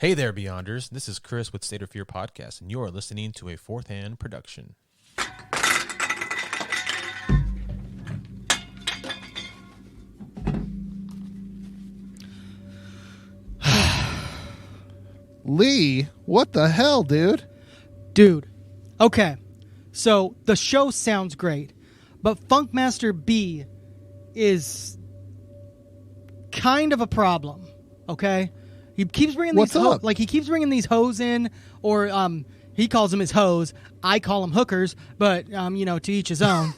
Hey there, Beyonders. This is Chris with State of Fear Podcast, and you're listening to a Fourth Hand production. Lee, what the hell, dude? Dude, okay, so the show sounds great, but Funkmaster B is kind of a problem, okay? He keeps bringing these he keeps bringing these hoes in, or he calls them his hoes. I call them hookers, but to each his own.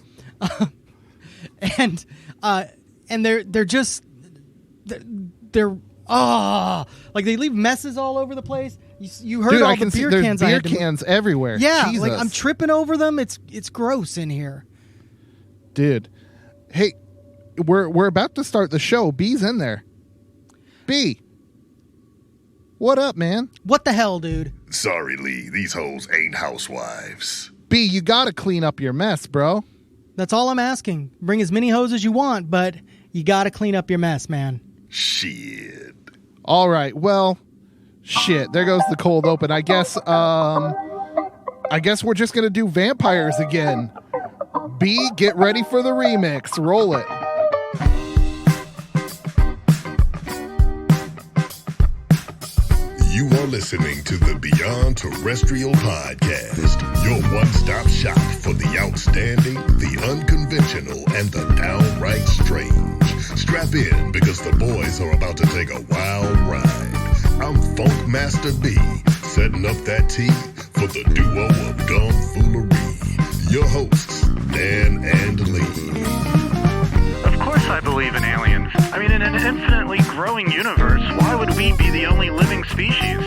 And they're just like they leave messes all over the place. You heard all the beer cans. Beer cans everywhere. Yeah, Jesus. like I'm tripping over them. It's gross in here, dude. Hey, we're about to start the show. B's in there. B. What up, man? What the hell, dude? Sorry, Lee. These hoes ain't housewives. B, you gotta clean up your mess, bro. That's all I'm asking. Bring as many hoes as you want, but you gotta clean up your mess, man. Shit. All right. Well, shit. There goes the cold open. I guess we're just gonna do vampires again. B, get ready for the remix. Roll it. You are listening to the Beyond Terrestrial Podcast, your one-stop shop for the outstanding, the unconventional, and the downright strange. Strap in because the boys are about to take a wild ride. I'm Funkmaster B, setting up that tea for the duo of gumfoolery. Your hosts, Dan and Lee. Of course I believe in aliens. I mean, in an infinitely growing universe, why would we be the only living species?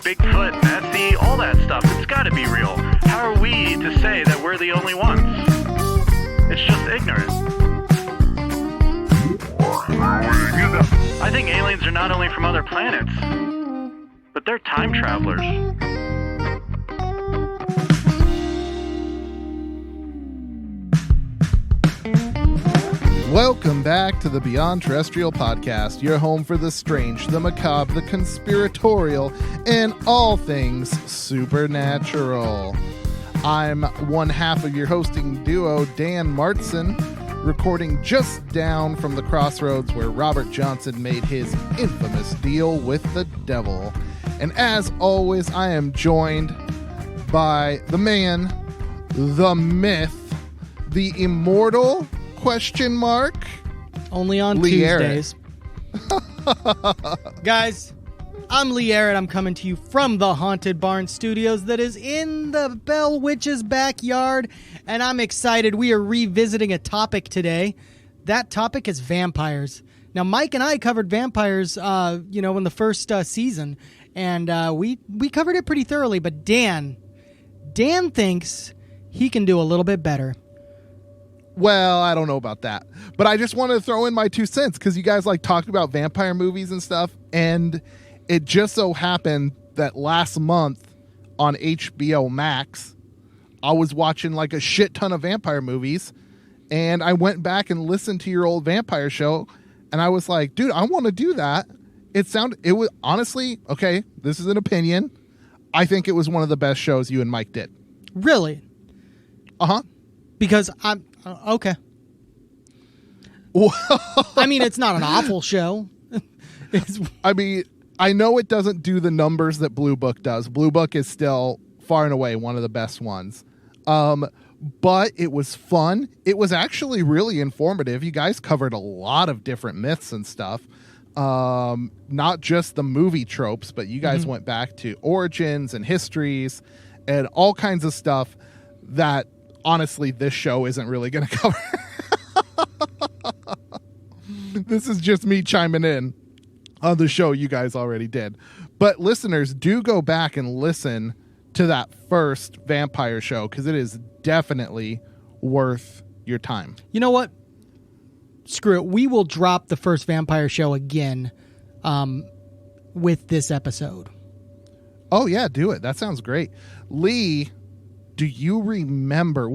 Bigfoot, Nessie, all that stuff, it's gotta be real. How are we to say that we're the only ones? It's just ignorant. I think aliens are not only from other planets, but they're time travelers. Welcome back to the Beyond Terrestrial Podcast, your home for the strange, the macabre, the conspiratorial, and all things supernatural. I'm one half of your hosting duo, Dan Martson, recording just down from the crossroads where Robert Johnson made his infamous deal with the devil. And as always, I am joined by the man, the myth, the immortal... ? Only on Lee Tuesdays. Guys, I'm Lee Arrett. I'm coming to you from the Haunted Barn Studios that is in the Bell Witch's backyard, and I'm excited. We are revisiting a topic today. That topic is vampires. Now, Mike and I covered vampires, in the first season, and we covered it pretty thoroughly, but Dan thinks he can do a little bit better. Well, I don't know about that, but I just wanted to throw in my 2 cents because you guys talked about vampire movies and stuff, and it just so happened that last month on HBO Max, I was watching a shit ton of vampire movies, and I went back and listened to your old vampire show, and I was like, dude, I want to do that. It was honestly, okay, this is an opinion, I think it was one of the best shows you and Mike did. Really? Uh-huh. Because I'm... okay. I mean, it's not an awful show. I mean, I know it doesn't do the numbers that Blue Book does. Blue Book is still far and away one of the best ones. But it was fun. It was actually really informative. You guys covered a lot of different myths and stuff. Not just the movie tropes, but you guys went back to origins and histories and all kinds of stuff that honestly, this show isn't really going to cover. This is just me chiming in on the show you guys already did. But listeners, do go back and listen to that first vampire show because it is definitely worth your time. You know what? Screw it. We will drop the first vampire show again with this episode. Oh, yeah, do it. That sounds great. Lee... do you remember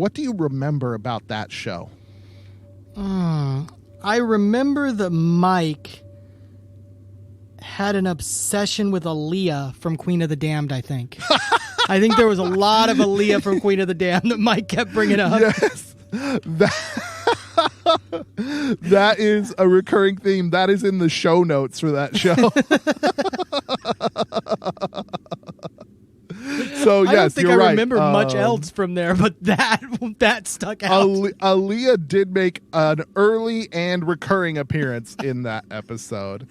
about that show? I remember that Mike had an obsession with Aaliyah from Queen of the Damned, I think. I think there was a lot of Aaliyah from Queen of the Damned that Mike kept bringing up. Yes. That is a recurring theme. That is in the show notes for that show. So yes, I don't think you're I right. remember much else from there, but that stuck out. Aaliyah did make an early and recurring appearance in that episode.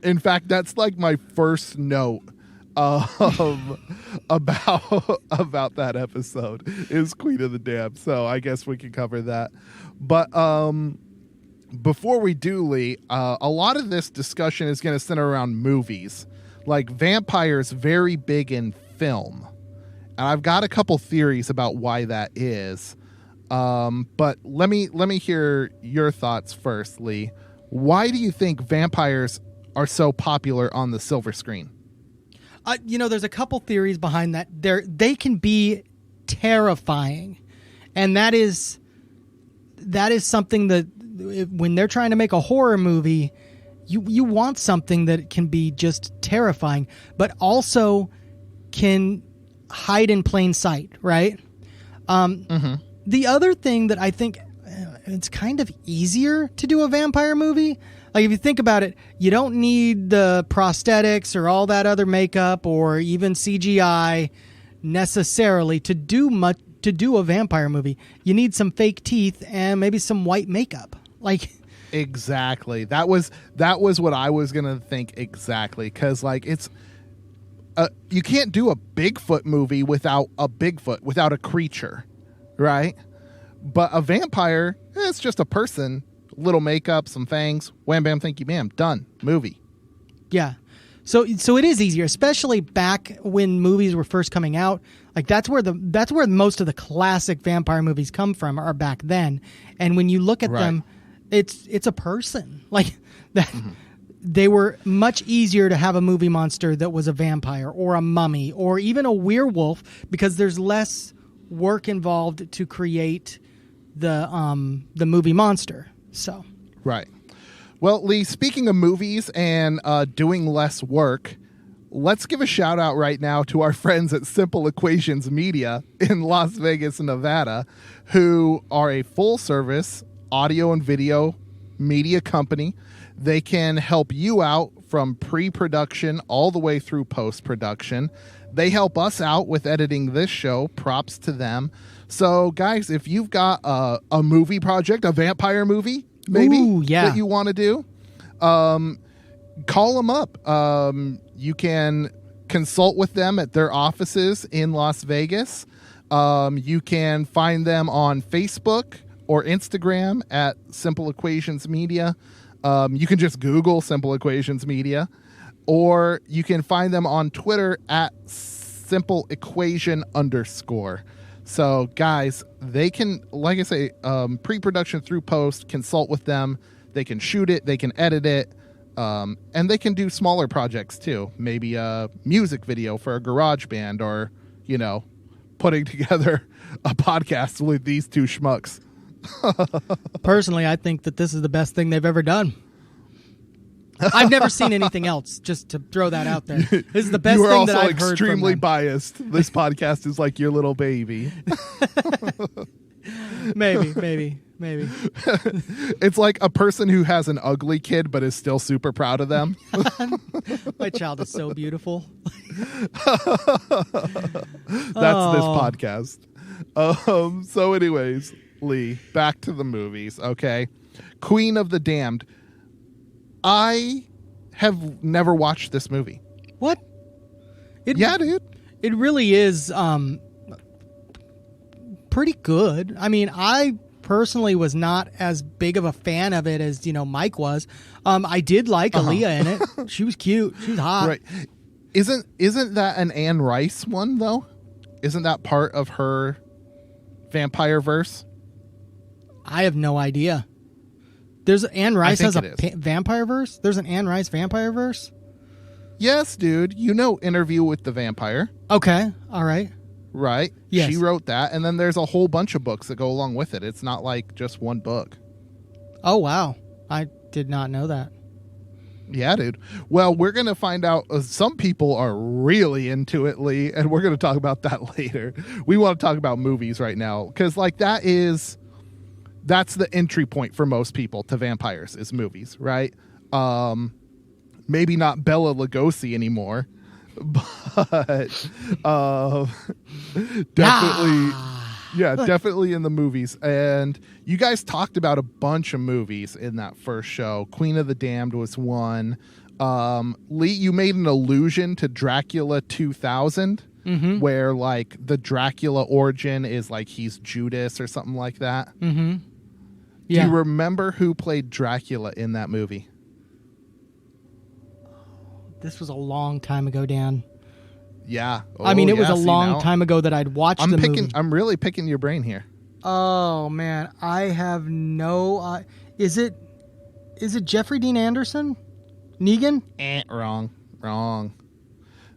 In fact, that's like my first note about that episode is Queen of the Damned. So I guess we can cover that. But before we do, Lee, a lot of this discussion is going to center around movies. Like vampires, very big in film. And I've got a couple theories about why that is. But let me hear your thoughts first, Lee. Why do you think vampires are so popular on the silver screen? There's a couple theories behind that. They can be terrifying. And that is something that when they're trying to make a horror movie, you want something that can be just terrifying, but also can hide in plain sight, right? The other thing that I think it's kind of easier to do a vampire movie. Like if you think about it, you don't need the prosthetics or all that other makeup or even CGI necessarily to do a vampire movie. You need some fake teeth and maybe some white makeup. Like exactly. That was what I was gonna think exactly, because like it's you can't do a Bigfoot movie without a creature, right? But a vampire, it's just a person, little makeup, some fangs, wham bam, thank you ma'am, done, movie. Yeah. So it is easier, especially back when movies were first coming out. Like that's where most of the classic vampire movies come from, are back then. And when you look at them, it's a person. Like that. Mm-hmm. They were much easier to have a movie monster that was a vampire or a mummy or even a werewolf, because there's less work involved to create the movie monster. So right. Well, Lee, speaking of movies and doing less work, let's give a shout out right now to our friends at Simple Equations Media in Las Vegas, Nevada, who are a full service audio and video media company. They can help you out from pre-production all the way through post-production. They help us out with editing this show. Props to them. So, guys, if you've got a movie project, a vampire movie, maybe, that you want to do, call them up. You can consult with them at their offices in Las Vegas. You can find them on Facebook or Instagram at Simple Equations Media. You can just Google Simple Equations Media, or you can find them on Twitter at simpleequation_. So, guys, they can, like I say, pre-production through post, consult with them. They can shoot it, they can edit it, and they can do smaller projects too. Maybe a music video for a garage band, or, putting together a podcast with these two schmucks. Personally, I think that this is the best thing they've ever done. I've never seen anything else, just to throw that out there. This is the best thing that I've heard from them. You are also extremely biased. This podcast is like your little baby. Maybe. It's like a person who has an ugly kid but is still super proud of them. My child is so beautiful. That's this podcast. So anyways, Lee, back to the movies, okay? Queen of the Damned. I have never watched this movie. What? Yeah, dude. It really is pretty good. I mean, I personally was not as big of a fan of it as, Mike was. I did like Aaliyah in it. She was cute. She was hot. Right. Isn't that an Anne Rice one, though? Isn't that part of her vampire verse? I have no idea. There's Anne Rice has a vampire verse? There's an Anne Rice vampire verse? Yes, dude. Interview with the Vampire. Okay. All right. Right? Yes. She wrote that, and then there's a whole bunch of books that go along with it. It's not like just one book. Oh, wow. I did not know that. Yeah, dude. Well, we're going to find out. Some people are really into it, Lee, and we're going to talk about that later. We want to talk about movies right now because, like, that's the entry point for most people to vampires is movies, right? Maybe not Bela Lugosi anymore, but definitely. Yeah, definitely in the movies. And you guys talked about a bunch of movies in that first show. Queen of the Damned was one. Lee, you made an allusion to Dracula 2000, where like the Dracula origin is like he's Judas or something like that. Mm-hmm. Do Yeah. you remember who played Dracula in that movie? This was a long time ago, Dan. Yeah. I mean, it was a long time ago that I'd watched the movie. I'm really picking your brain here. Oh, man. I have no... Is it Jeffrey Dean Anderson? Negan? Wrong.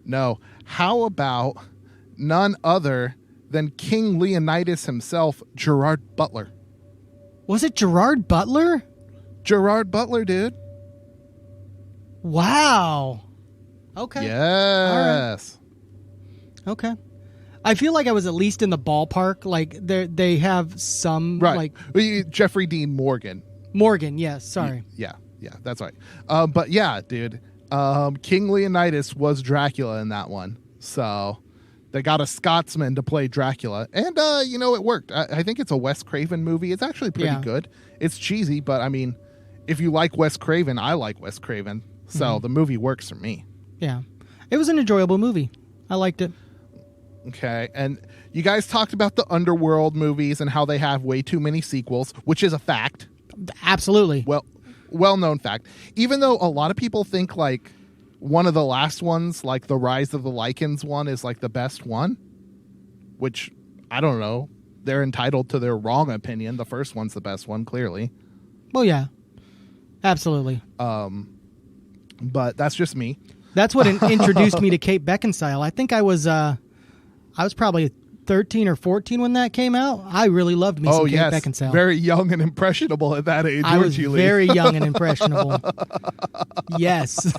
No. How about none other than King Leonidas himself, Gerard Butler? Was it Gerard Butler? Gerard Butler, dude. Wow. Okay. Yes. Okay. I feel like I was at least in the ballpark. Like they have some Right. Jeffrey Dean Morgan. Morgan, yes, sorry. Yeah, that's right. But yeah, dude. King Leonidas was Dracula in that one. So they got a Scotsman to play Dracula. And it worked. I think it's a Wes Craven movie. It's actually pretty good. It's cheesy, but I mean, if you like Wes Craven, I like Wes Craven. So the movie works for me. Yeah. It was an enjoyable movie. I liked it. Okay, and you guys talked about the Underworld movies and how they have way too many sequels, which is a fact. Absolutely. Well-known fact. Even though a lot of people think like one of the last ones, like the Rise of the Lycans one, is like the best one, which I don't know. They're entitled to their wrong opinion. The first one's the best one, clearly. Well, yeah, absolutely. But that's just me. That's what introduced me to Kate Beckinsale. I think I was probably 13 or 14 when that came out. I really loved me some Kate Beckinsale. Very young and impressionable at that age. I was very young and impressionable. Yes.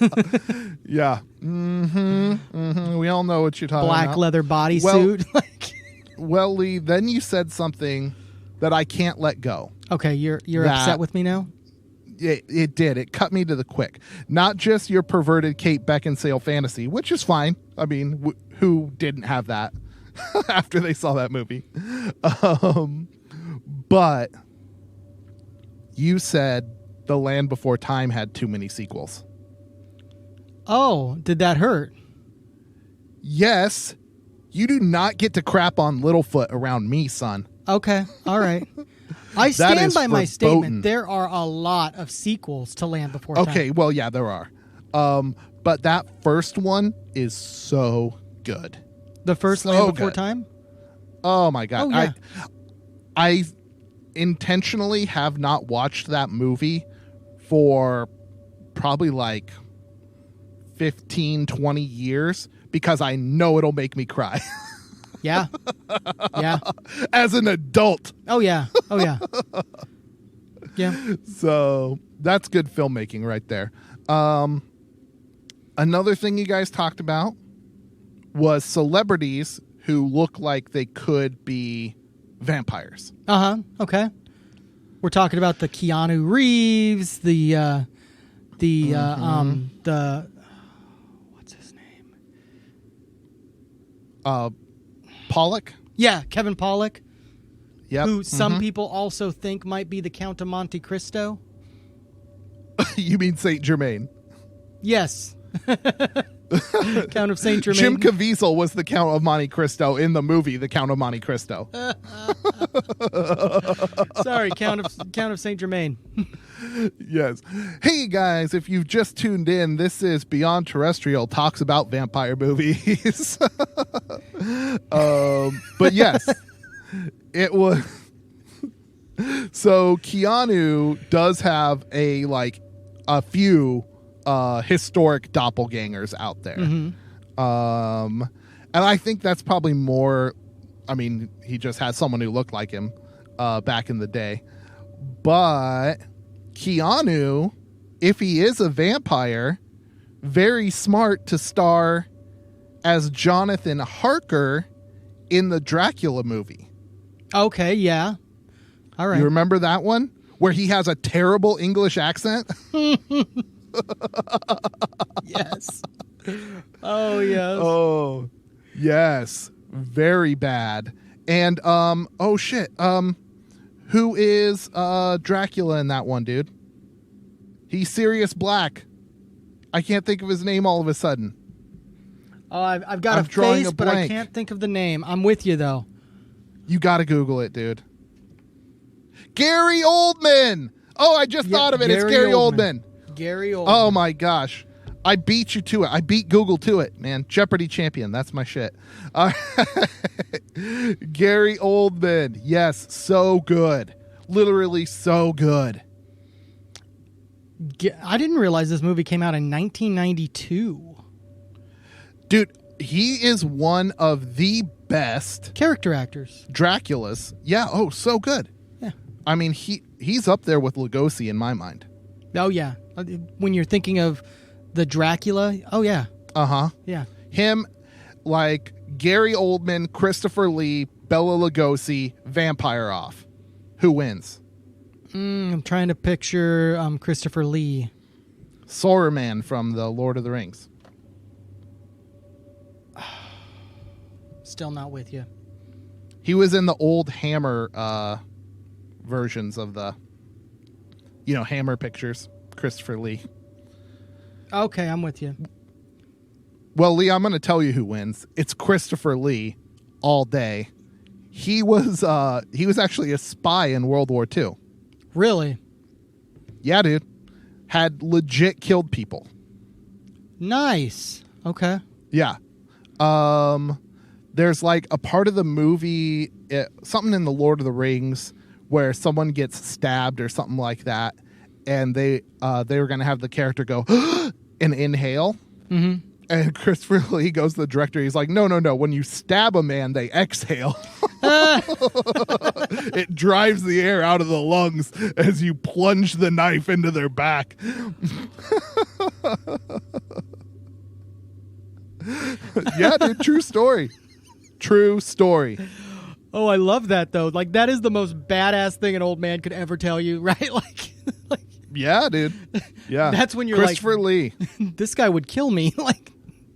Yeah. We all know what you're talking about. Black leather bodysuit. Well, Lee, then you said something that I can't let go. Okay, you're upset with me now? It did. It cut me to the quick. Not just your perverted Kate Beckinsale fantasy, which is fine. I mean, who didn't have that after they saw that movie? But you said The Land Before Time had too many sequels. Oh, did that hurt? Yes. You do not get to crap on Littlefoot around me, son. Okay. All right. I stand by my statement. There are a lot of sequels to Land Before Time. Okay, well, yeah, there are. But that first one is so good. The first Land Before Time? Oh, my God. Oh, yeah. I intentionally have not watched that movie for probably like 15, 20 years because I know it'll make me cry. Yeah. Yeah. As an adult. Oh, yeah. Oh, yeah. Yeah. So that's good filmmaking right there. Another thing you guys talked about was celebrities who look like they could be vampires. Uh-huh. Okay. We're talking about the Keanu Reeves, the what's his name? Pollock? Yeah, Kevin Pollock. Yep. Who some people also think might be the Count of Monte Cristo. You mean Saint Germain? Yes. Count of Saint Germain. Jim Caviezel was the Count of Monte Cristo in the movie The Count of Monte Cristo. Sorry, Count of Saint Germain. Yes. Hey guys, if you've just tuned in, this is Beyond Terrestrial talks about vampire movies. But yes, it was. So Keanu does have a few historic doppelgangers out there. And I think that's probably more, I mean, he just had someone who looked like him back in the day. But Keanu if he is a vampire, very smart to star as Jonathan Harker in the Dracula movie. Okay, yeah. All right. You remember that one? Where he has a terrible English accent? Yes. Oh, yes. Oh, yes. Very bad. And, oh shit. Who is Dracula in that one, dude? He's Sirius Black. I can't think of his name all of a sudden. Oh, I've got I'm a drawing face, a but I blank. can't think of the name. I'm with you, though. You gotta Google it, dude. Gary Oldman! Oh, I just thought of it. It's Gary Oldman. Gary Oldman. Oh my gosh. I beat you to it. I beat Google to it, man. Jeopardy champion. That's my shit. Gary Oldman. Yes, so good. Literally so good. I didn't realize this movie came out in 1992. Dude, he is one of the best Character actors. Draculas. Yeah, oh, so good. Yeah. I mean, he's up there with Lugosi in my mind. Oh, yeah. When you're thinking of the Dracula, oh, yeah. Uh-huh. Yeah. Him, like Gary Oldman, Christopher Lee, Bela Lugosi, Vampire Off. Who wins? I'm trying to picture Christopher Lee. Saruman from the Lord of the Rings. Still not with you. He was in the old Hammer versions of the, Hammer pictures. Christopher Lee. Okay, I'm with you. Well, Lee, I'm going to tell you who wins. It's Christopher Lee all day. He was actually a spy in World War II. Really? Yeah, dude. Had legit killed people. Nice. Okay. Yeah. There's like a part of the movie, something in the Lord of the Rings, where someone gets stabbed or something like that, and they were going to have the character go and inhale. Mm-hmm. And Christopher Lee goes to the director. He's like, no. When you stab a man, they exhale. It drives the air out of the lungs as you plunge the knife into their back. Yeah, dude, true story. True story. Oh, I love that, though. Like, that is the most badass thing an old man could ever tell you, right? Like yeah, dude. Yeah. That's when you're Christopher Lee. This guy would kill me. Like,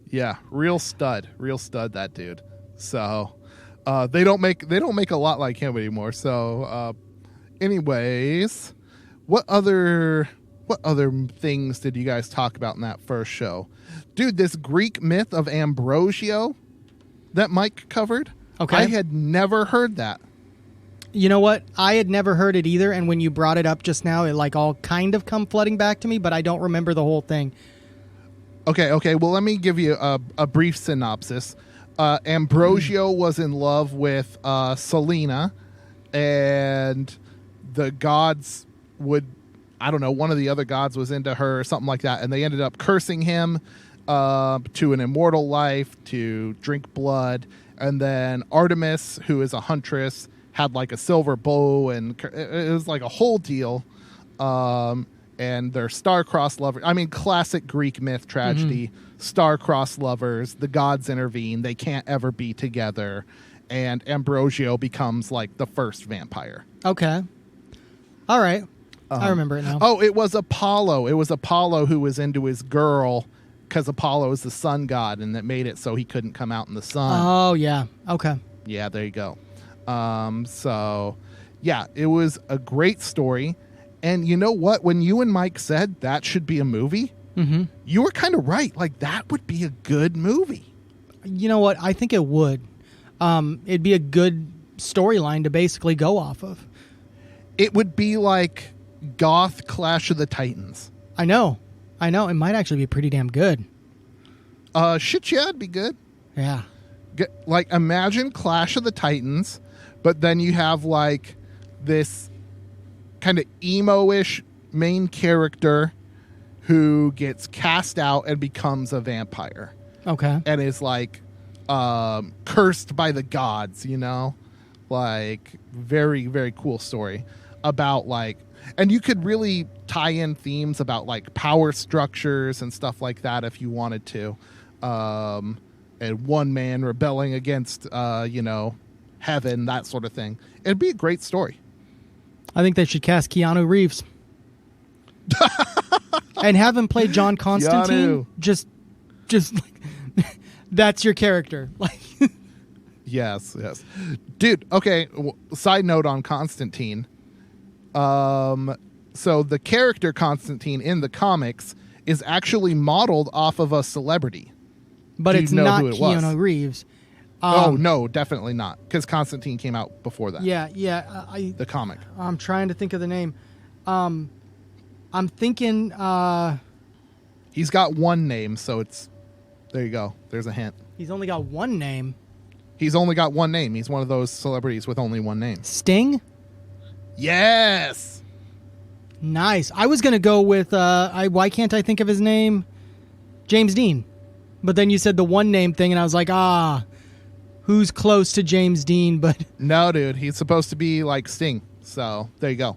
yeah, real stud, that dude. So, they don't make a lot like him anymore. So, anyways, what other things did you guys talk about in that first show? Dude, this Greek myth of Ambrosio that Mike covered. Okay. I had never heard that. you know what? I had never heard it either, and when you brought it up just now, it like all kind of come flooding back to me, but I don't remember the whole thing. Okay. Well, let me give you a brief synopsis. Ambrosio was in love with Selena, and the gods would, I don't know, one of the other gods was into her or something like that, and they ended up cursing him to an immortal life, to drink blood, and then Artemis, who is a huntress, had like a silver bow, and it was like a whole deal. And they're star-crossed lovers. I mean, classic Greek myth tragedy. Mm-hmm. Star-crossed lovers. The gods intervene. They can't ever be together. And Ambrosio becomes like the first vampire. Okay. All right. I remember it now. Oh, it was Apollo. It was Apollo who was into his girl because Apollo is the sun god, and that made it so he couldn't come out in the sun. Oh, yeah. Okay. Yeah, there you go. So, yeah, it was a great story. And you know what? When you and Mike said that should be a movie, mm-hmm. you were kind of right. Like, that would be a good movie. You know what? I think it would. It'd be a good storyline to basically go off of. It would be like goth Clash of the Titans. I know. It might actually be pretty damn good. Shit, yeah, it'd be good. Yeah. Like, imagine Clash of the Titans, but then you have, like, this kind of emo-ish main character who gets cast out and becomes a vampire. Okay. And is, like, cursed by the gods, you know? Like, very, very cool story. about like, and you could really tie in themes about like power structures and stuff like that if you wanted to. And one man rebelling against, heaven, that sort of thing. It'd be a great story. I think they should cast Keanu Reeves and have him play John Constantine. Keanu. Just like, that's your character. Like, yes. Dude, okay, side note on Constantine. So the character Constantine in the comics is actually modeled off of a celebrity. But Do you it's know not who it was? Keanu Reeves. No, definitely not. Because Constantine came out before that. Yeah. The comic. I'm trying to think of the name. I'm thinking. He's got one name, so it's... There you go. There's a hint. He's only got one name. He's only got one name. He's one of those celebrities with only one name. Sting? Yes! Nice. I was going to go with... why can't I think of his name? James Dean. But then you said the one name thing, and I was like, who's close to James Dean? But no, dude, he's supposed to be like Sting. So there you go.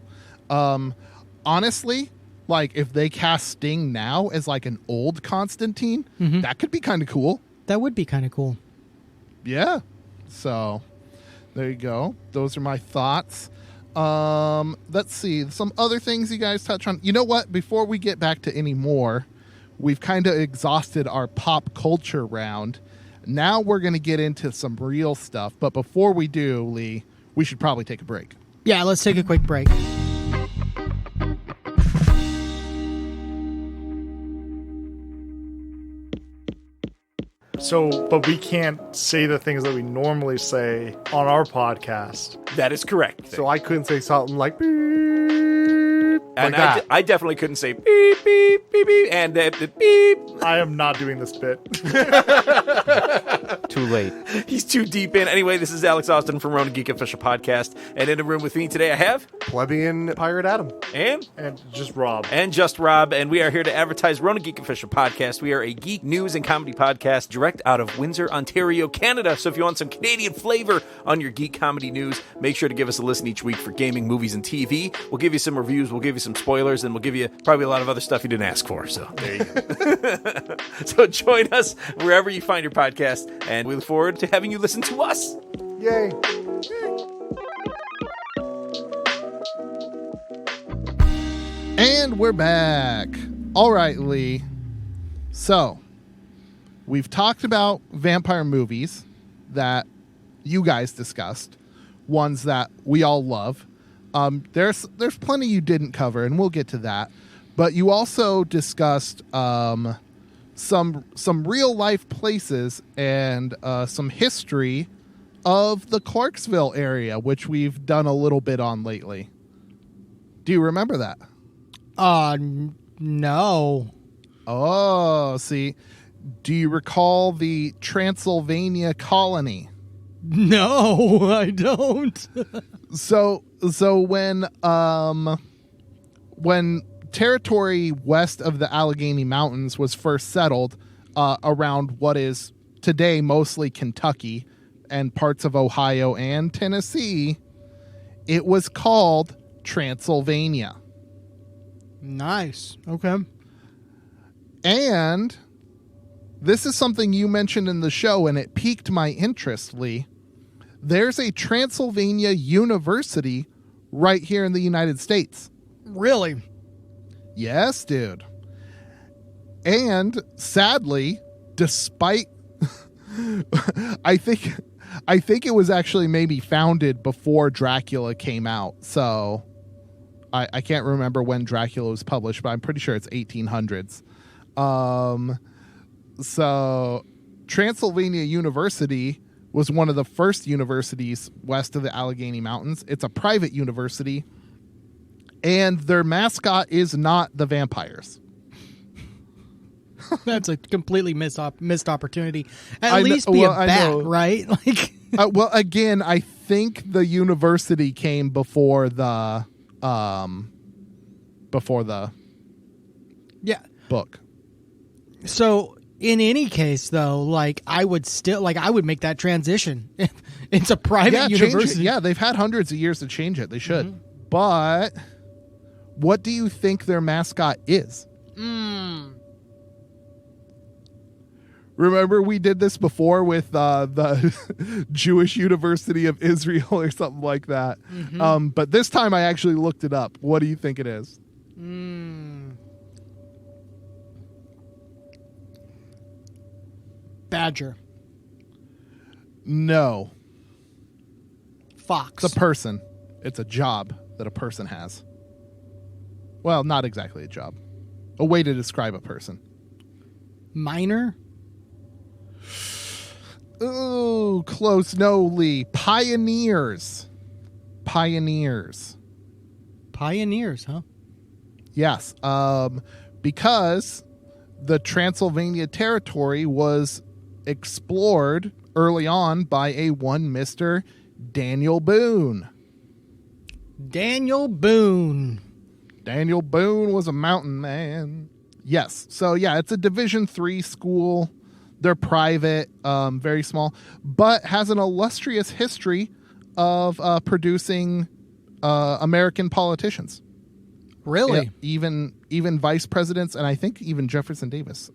Honestly, like if they cast Sting now as like an old Constantine, that could be kind of cool. That would be kind of cool. Yeah. So there you go. Those are my thoughts. Let's see some other things you guys touch on. You know what? Before we get back to any more, we've kind of exhausted our pop culture round. Now we're going to get into some real stuff. But before we do, Lee, we should probably take a break. Yeah, let's take a quick break. So, but we can't say the things that we normally say on our podcast. That is correct. So I couldn't say something like beep, And like that. I definitely couldn't say beep, beep, beep, beep, and beep. I am not doing this bit. Too late. He's too deep in. Anyway, this is Alex Austin from Ronan Geek Official Podcast. And in the room with me today, I have... Plebeian Pirate Adam. And just Rob. And just Rob. And we are here to advertise Ronan Geek Official Podcast. We are a geek news and comedy podcast direct out of Windsor, Ontario, Canada. So if you want some Canadian flavor on your geek comedy news, make sure to give us a listen each week for gaming, movies, and TV. We'll give you some reviews. We'll give you some spoilers. And we'll give you probably a lot of other stuff you didn't ask for. So there you go. So join us wherever you find your podcast. And we look forward to having you listen to us. Yay. And we're back. All right, Lee. So, we've talked about vampire movies that you guys discussed, ones that we all love. There's plenty you didn't cover, and we'll get to that. But you also discussed some real life places and some history of the Clarksville area, which we've done a little bit on lately. Do you remember that? No. Oh, see. Do you recall the Transylvania colony? No, I don't. So when territory west of the Allegheny Mountains was first settled around what is today mostly Kentucky and parts of Ohio and Tennessee, it was called Transylvania. Nice. Okay. And this is something you mentioned in the show, and it piqued my interest, Lee. There's a Transylvania University right here in the United States. Really? Yes, dude. And sadly, despite I think it was actually maybe founded before Dracula came out. So I can't remember when Dracula was published, but I'm pretty sure it's 1800s. So Transylvania University was one of the first universities west of the Allegheny Mountains. It's a private university, and their mascot is not the vampires. That's a completely missed opportunity. At least be a bat, right? Like, well, again, I think the university came before the book. So in any case, though, like I would make that transition. It's a private university. Yeah, they've had hundreds of years to change it. They should. But what do you think their mascot is? Remember we did this before with the Jewish University of Israel or something like that. But this time I actually looked it up. What do you think it is? Badger. No. Fox. It's a person. It's a job that a person has. Well, not exactly a job. A way to describe a person. Miner. Oh, close. No, Lee. Pioneers. Pioneers, huh? Yes. Because the Transylvania territory was explored early on by a one Mr. Daniel Boone. Daniel Boone was a mountain man. Yes. So yeah, it's a Division III school. They're private, very small, but has an illustrious history of producing American politicians. Really? Yeah, even vice presidents, and I think even Jefferson Davis,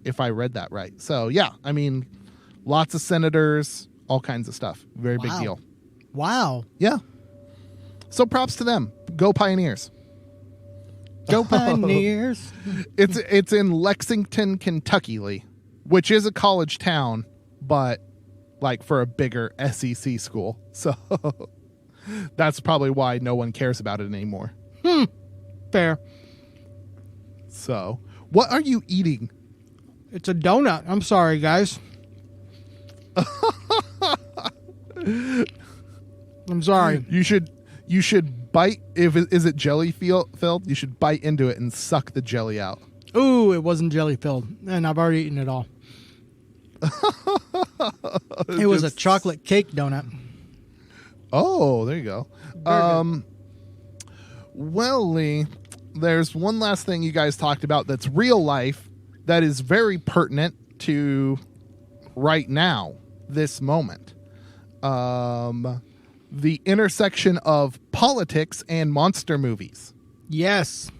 if I read that right. So yeah, I mean, lots of senators, all kinds of stuff. Very big deal. Wow. Yeah. So props to them. Go Pioneers. Go Pioneers. It's in Lexington, Kentucky, Lee, which is a college town, but like for a bigger SEC school. So that's probably why no one cares about it anymore. Fair. So, what are you eating? It's a donut. I'm sorry, guys. I'm sorry. You should bite. Is it jelly filled? You should bite into it and suck the jelly out. Ooh, it wasn't jelly filled, and I've already eaten it all. It was a chocolate cake donut. Oh, there you go. Well, Lee, there's one last thing you guys talked about that's real life that is very pertinent to right now, this moment. The intersection of politics and monster movies. Yes.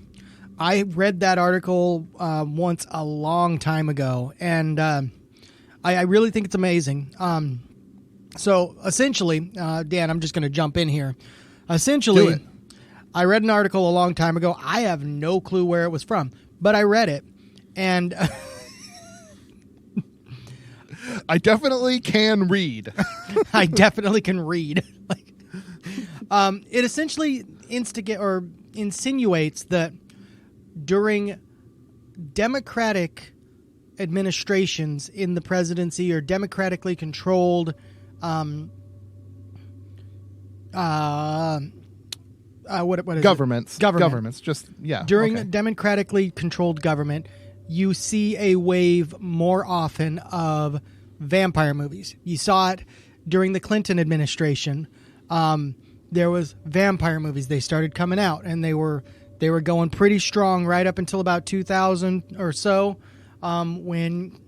I read that article once a long time ago, and I really think it's amazing. So essentially, Dan, I'm just going to jump in here. Essentially, I read an article a long time ago. I have no clue where it was from, but I read it, and I definitely can read. I definitely can read. It essentially insinuates that during Democratic administrations in the presidency or democratically controlled what is governments. It? Governments. Just, yeah. During a democratically controlled government, you see a wave more often of vampire movies. You saw it during the Clinton administration. There was vampire movies. They started coming out, and they were going pretty strong right up until about 2000 or so, when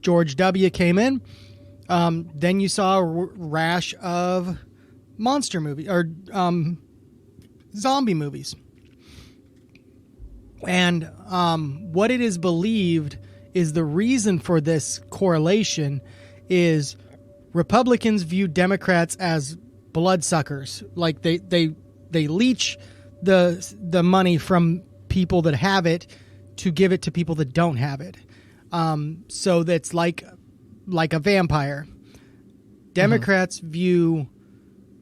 George W. came in. Then you saw a rash of monster movies or zombie movies. And what it is believed is the reason for this correlation is Republicans view Democrats as bloodsuckers. Like they leech the money from people that have it to give it to people that don't have it. So that's like a vampire. Democrats view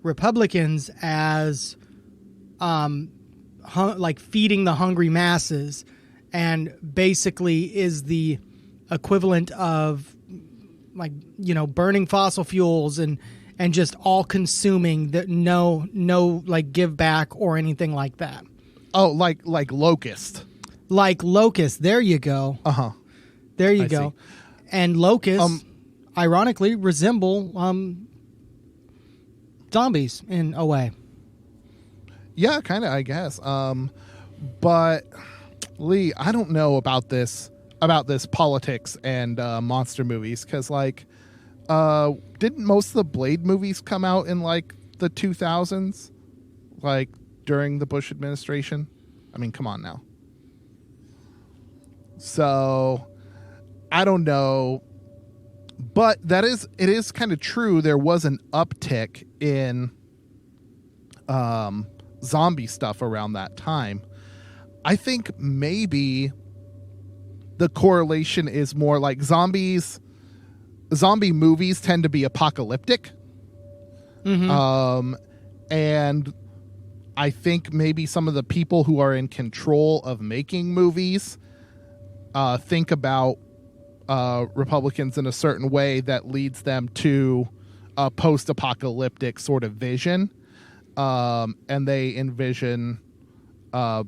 Republicans as like feeding the hungry masses, and basically is the equivalent of burning fossil fuels and just all consuming, that no like give back or anything like that. Oh, like Locust. Like Locust. There you go. There you go. See. And locusts, ironically, resemble zombies in a way. Yeah, kind of, I guess. But Lee, I don't know about this politics and monster movies, because didn't most of the Blade movies come out in like the 2000s? like during the Bush administration. I mean, come on now. So I don't know, but it is kind of true. There was an uptick in zombie stuff around that time. I think maybe the correlation is more like zombie movies tend to be apocalyptic. And I think maybe some of the people who are in control of making movies think about Republicans in a certain way that leads them to a post-apocalyptic sort of vision. And they envision, the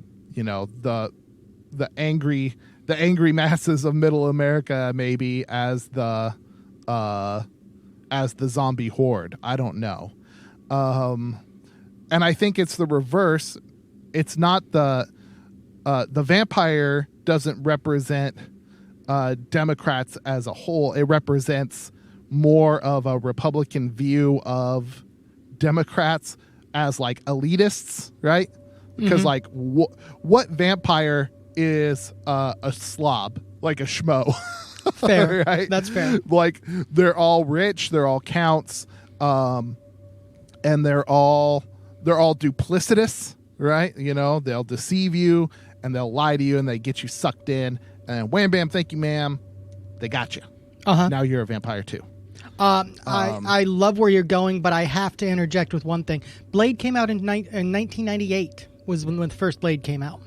angry masses of Middle America maybe as the zombie horde. I don't know. And I think it's the reverse. It's not the vampire doesn't represent Democrats as a whole. It represents more of a Republican view of Democrats as like elitists, right? Because like what vampire is a slob, like a schmo? Fair. Right? That's fair. Like they're all rich, they're all counts, and they're all duplicitous, right? They'll deceive you and they'll lie to you and they get you sucked in, and wham bam, thank you ma'am, they got you. Now you're a vampire too. I love where you're going, but I have to interject with one thing. Blade came out in 1998 was when the first Blade came out.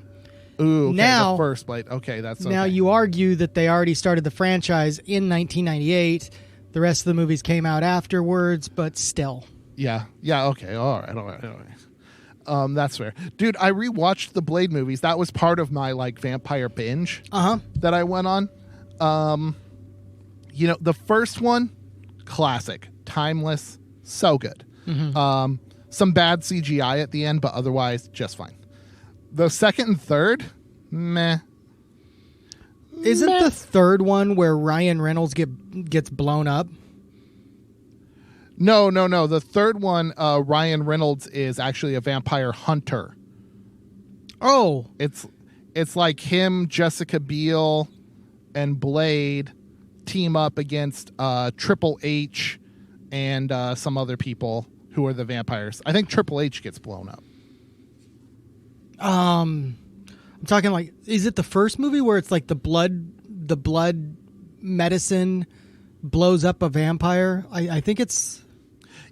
Ooh, okay, now, the first Blade. Okay, that's okay. Now you argue that they already started the franchise in 1998. The rest of the movies came out afterwards, but still. Yeah, okay, all right. That's fair. Dude, I rewatched the Blade movies. That was part of my like vampire binge that I went on. The first one, classic, timeless, so good. Some bad CGI at the end, but otherwise just fine. The second and third, meh. Isn't the third one where Ryan Reynolds gets blown up? No. The third one, Ryan Reynolds is actually a vampire hunter. Oh. It's like him, Jessica Biel, and Blade team up against Triple H and some other people who are the vampires. I think Triple H gets blown up. I'm talking like, is it the first movie where it's like the blood medicine blows up a vampire? I think it's...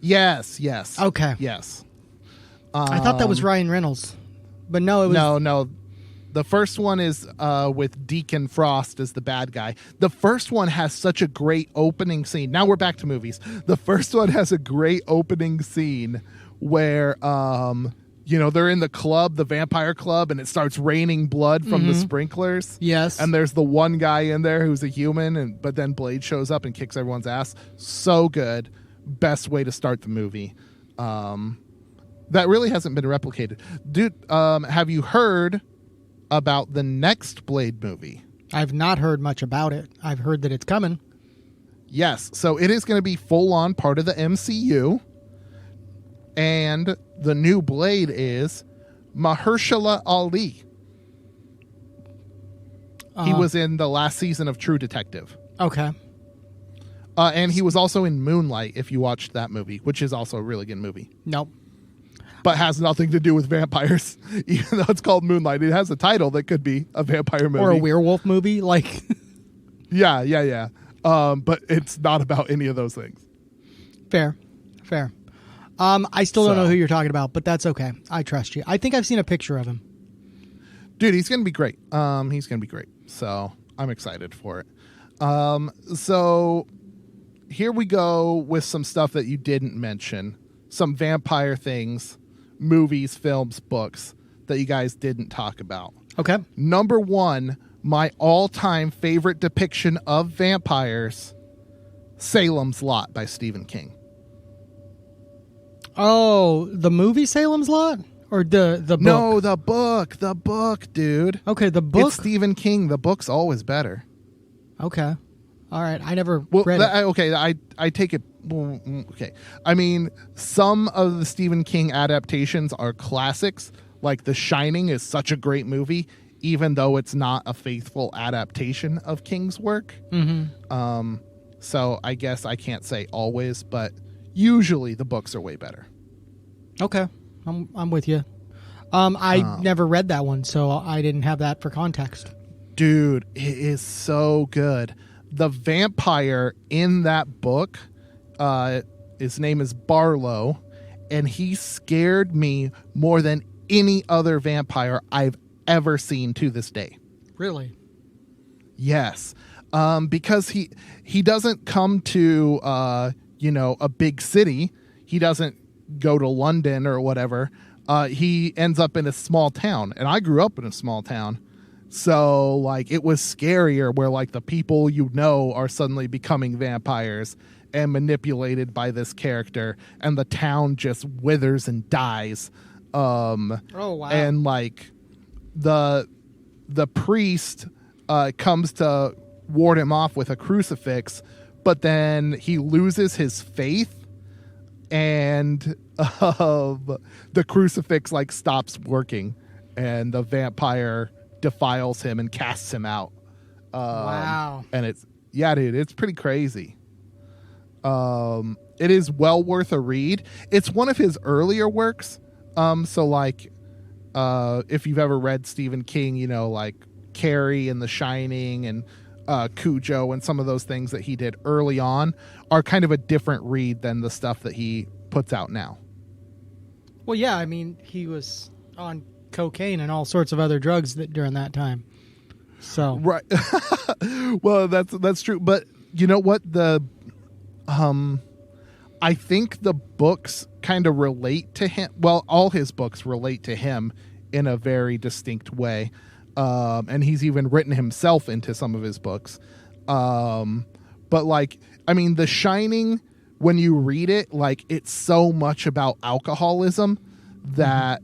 Yes. Okay. Yes. I thought that was Ryan Reynolds, but no, it was... No. The first one is with Deacon Frost as the bad guy. The first one has such a great opening scene. Now we're back to movies. The first one has a great opening scene where... they're in the club, the vampire club, and it starts raining blood from the sprinklers. Yes. And there's the one guy in there who's a human, but then Blade shows up and kicks everyone's ass. So good. Best way to start the movie. That really hasn't been replicated. Dude, have you heard about the next Blade movie? I've not heard much about it. I've heard that it's coming. Yes. So it is going to be full-on part of the MCU. And the new Blade is Mahershala Ali. He was in the last season of True Detective. Okay. And he was also in Moonlight, if you watched that movie, which is also a really good movie. Nope. But has nothing to do with vampires, even though it's called Moonlight. It has a title that could be a vampire movie. Or a werewolf movie, like... Yeah. But it's not about any of those things. Fair. I still don't know who you're talking about, but that's okay. I trust you. I think I've seen a picture of him. Dude, he's going to be great. He's going to be great. So I'm excited for it. So here we go with some stuff that you didn't mention. Some vampire things, movies, films, books that you guys didn't talk about. Okay. Number one, my all-time favorite depiction of vampires, Salem's Lot by Stephen King. Oh, the movie Salem's Lot? Or the book? No, the book, dude. Okay, the book? It's Stephen King. The book's always better. Okay. All right, I never Well, read it. okay, I take it. Well, okay, I mean, some of the Stephen King adaptations are classics. Like The Shining is such a great movie, even though it's not a faithful adaptation of King's work. Mm-hmm. So I guess I can't say always, but usually the books are way better. Okay, I'm with you. I never read that one, so I didn't have that for context. Dude, it is so good. The vampire in that book, his name is Barlow, and he scared me more than any other vampire I've ever seen to this day. Really? Yes. Because he doesn't come to a big city. He doesn't go to London or whatever. He ends up in a small town, and I grew up in a small town. So, like, it was scarier where, like, the people you know are suddenly becoming vampires and manipulated by this character, and the town just withers and dies. Oh, wow. And, like, the priest comes to ward him off with a crucifix, but then he loses his faith, and the crucifix, like, stops working, and the vampire defiles him and casts him out. Wow. And it's pretty crazy. It is well worth a read. It's one of his earlier works. So like, if you've ever read Stephen King, like Carrie and The Shining and Cujo and some of those things that he did early on are kind of a different read than the stuff that he puts out now. Well, yeah, I mean, he was on cocaine and all sorts of other drugs during that time. So right. Well, that's true. But you know what? I think the books kind of relate to him. Well, all his books relate to him in a very distinct way. And he's even written himself into some of his books. But like, I mean, The Shining, when you read it, like, it's so much about alcoholism that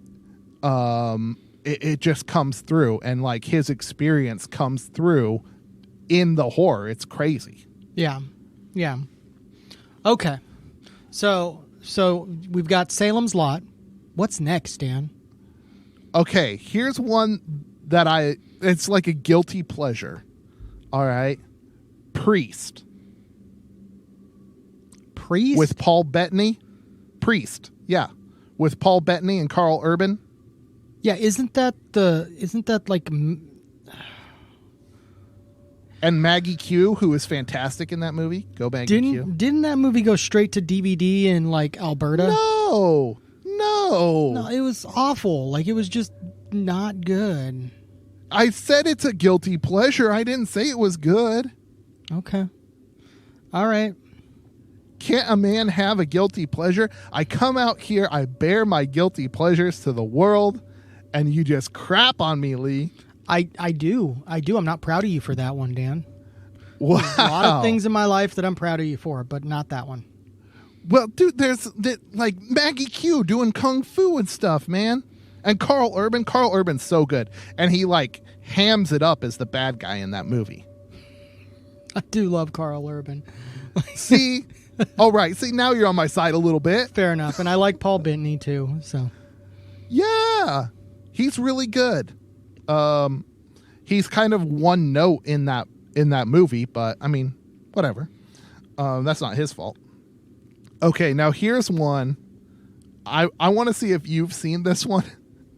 it just comes through, and like his experience comes through in the horror. It's crazy. Yeah. Okay. So we've got Salem's Lot. What's next, Dan? Okay, here's one that it's like a guilty pleasure. All right. Priest. With Paul Bettany. Priest. Yeah. With Paul Bettany and Carl Urban. Yeah, isn't that like... And Maggie Q, who is fantastic in that movie. Go Maggie Q. Didn't that movie go straight to DVD in like Alberta? No, it was awful. Like, it was just not good. I said it's a guilty pleasure. I didn't say it was good. Okay. All right. Can't a man have a guilty pleasure? I come out here, I bear my guilty pleasures to the world, and you just crap on me, Lee. I do. I'm not proud of you for that one, Dan. Wow. There's a lot of things in my life that I'm proud of you for, but not that one. Well, dude, there's like Maggie Q doing kung fu and stuff, man. And Carl Urban's so good. And he like hams it up as the bad guy in that movie. I do love Carl Urban. See? All right. See, now you're on my side a little bit. Fair enough. And I like Paul Bettany too, so. Yeah. He's really good. He's kind of one note in that movie, but I mean, whatever. That's not his fault. Okay, now here's one. I want to see if you've seen this one,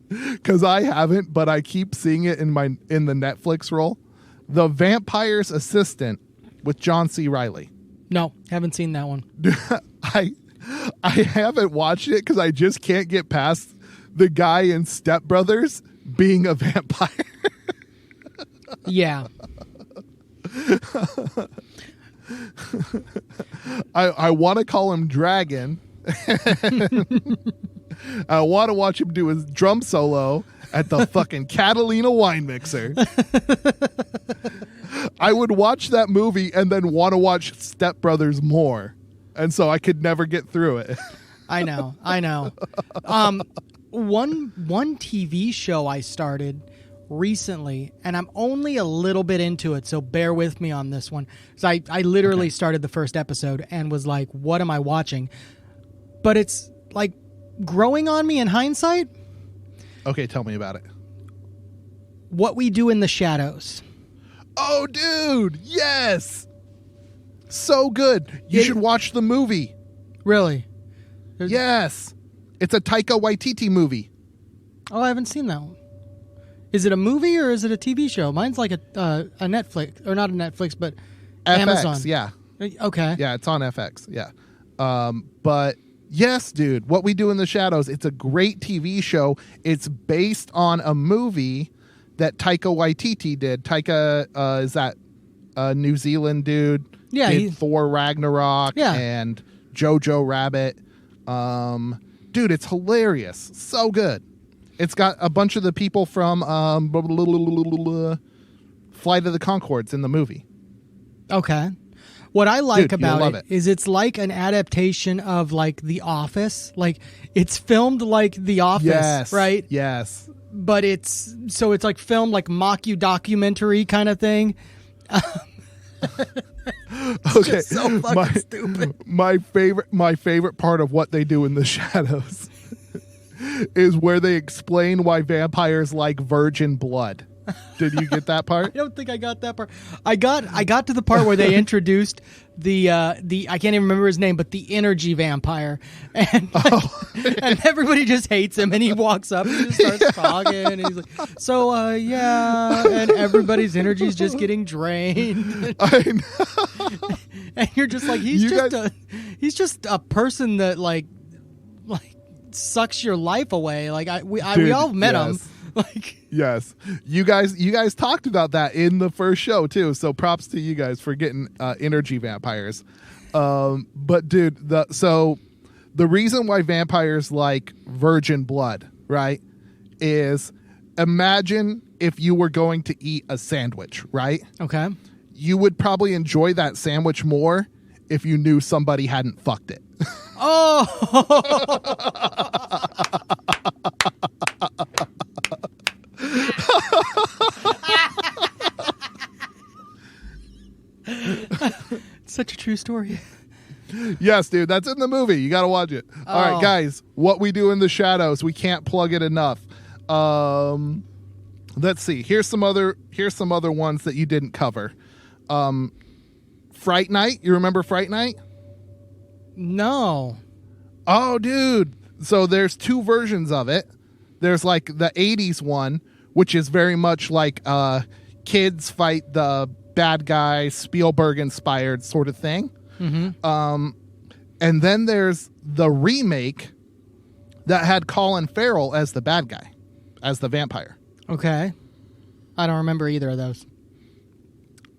because I haven't, but I keep seeing it in the Netflix roll. The Vampire's Assistant with John C. Reilly. No, haven't seen that one. I haven't watched it because I just can't get past the guy in Step Brothers being a vampire. Yeah. I want to call him Dragon. I want to watch him do his drum solo at the fucking Catalina wine mixer. I would watch that movie and then want to watch Step Brothers more. And so I could never get through it. I know. One TV show I started recently, and I'm only a little bit into it, so bear with me on this one. So I literally started the first episode and was like, what am I watching? But it's like growing on me in hindsight. Okay, tell me about it. What We Do in the Shadows. Oh, dude, yes. So good. You should watch the movie. Really? Yes. It's a Taika Waititi movie. Oh, I haven't seen that one. Is it a movie or is it a TV show? Mine's like a Netflix, or not a Netflix, but FX, Amazon. Yeah. Okay. Yeah, it's on FX. Yeah. But yes, dude, What We Do in the Shadows. It's a great TV show. It's based on a movie that Taika Waititi did. Taika is that New Zealand dude. Yeah, did Thor Ragnarok and Jojo Rabbit. Dude, it's hilarious. So good. It's got a bunch of the people from Flight of the Conchords in the movie. Okay. What I like Dude, you'll about love it is it's like an adaptation of like The Office. Like it's filmed like The Office, Yes. right? Yes. But it's like filmed like documentary kind of thing. Okay. So fucking stupid. My favorite part of What They Do in the Shadows is where they explain why vampires like virgin blood. Did you get that part? I don't think I got that part. I got to the part where they introduced the I can't even remember his name, but the energy vampire, and and everybody just hates him, and he walks up and just starts talking, and he's like, so yeah, and everybody's energy's just getting drained. I know. And you're just like, he's just a person that like sucks your life away. Like we all met him. Like yes, you guys talked about that in the first show too. So props to you guys for getting energy vampires. But dude, the reason why vampires like virgin blood, right, is imagine if you were going to eat a sandwich, right? Okay. You would probably enjoy that sandwich more if you knew somebody hadn't fucked it. Oh. Such a true story. Yes, dude, that's in the movie. You got to watch it. All right, guys, What We Do in the Shadows. We can't plug it enough. Let's see. Here's some other ones that you didn't cover. Fright Night. You remember Fright Night? No. Oh, dude. So there's two versions of it. There's like the 80s one, which is very much like kids fight the bad guy, Spielberg inspired sort of thing. Mm-hmm. And then there's the remake that had Colin Farrell as the bad guy, as the vampire. Okay. I don't remember either of those.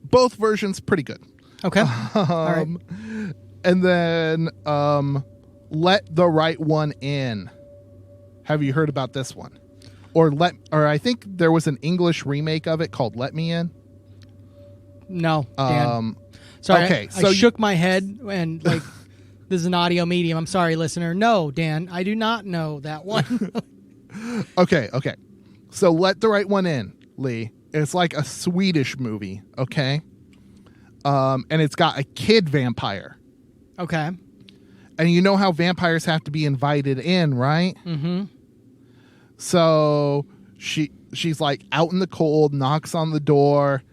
Both versions pretty good. Okay. All right. And then Let the Right One In. Have you heard about this one? Or I think there was an English remake of it called Let Me In. No, Dan. Sorry, okay, I shook my head and like this is an audio medium. I'm sorry, listener. No, Dan, I do not know that one. Okay. So Let the Right One In, Lee. It's like a Swedish movie, okay? And it's got a kid vampire. Okay. And you know how vampires have to be invited in, right? Mm-hmm. So she's like out in the cold, knocks on the door.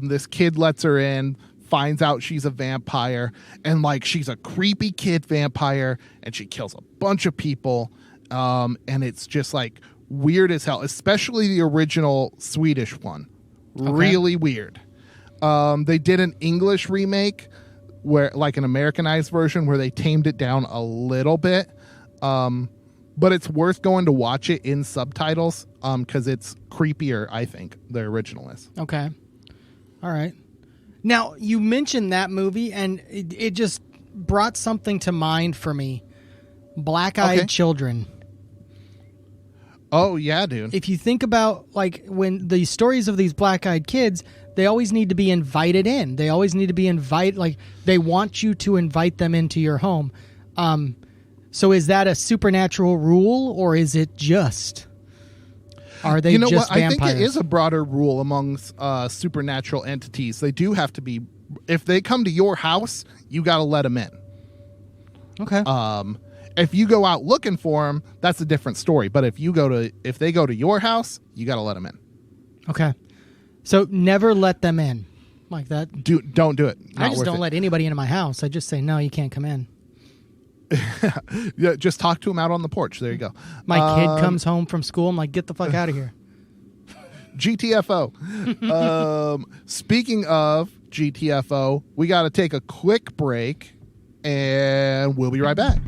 This kid lets her in, finds out she's a vampire, and like she's a creepy kid vampire, and she kills a bunch of people. And it's just like weird as hell, especially the original Swedish one. Okay. Really weird. They did an English remake where like an Americanized version where they tamed it down a little bit. But it's worth going to watch it in subtitles because it's creepier, I think, the original is. Okay. All right. Now, you mentioned that movie, and it just brought something to mind for me. Black-Eyed Children. Oh, yeah, dude. If you think about, like, when the stories of these black-eyed kids, they always need to be invited in. They always need to be like, they want you to invite them into your home. So is that a supernatural rule, or is it just? Are they You know just what? vampires? I think it is a broader rule among supernatural entities. They do have to be. If they come to your house, you got to let them in. Okay. If you go out looking for them, that's a different story. But if they go to your house, you got to let them in. Okay. So never let them in like that. Don't do it. I just don't let anybody into my house. I just say, no, you can't come in. Yeah, just talk to them out on the porch. There you go. My kid comes home from school. I'm like, get the fuck out of here. GTFO. Speaking of GTFO, we got to take a quick break, and we'll be right back.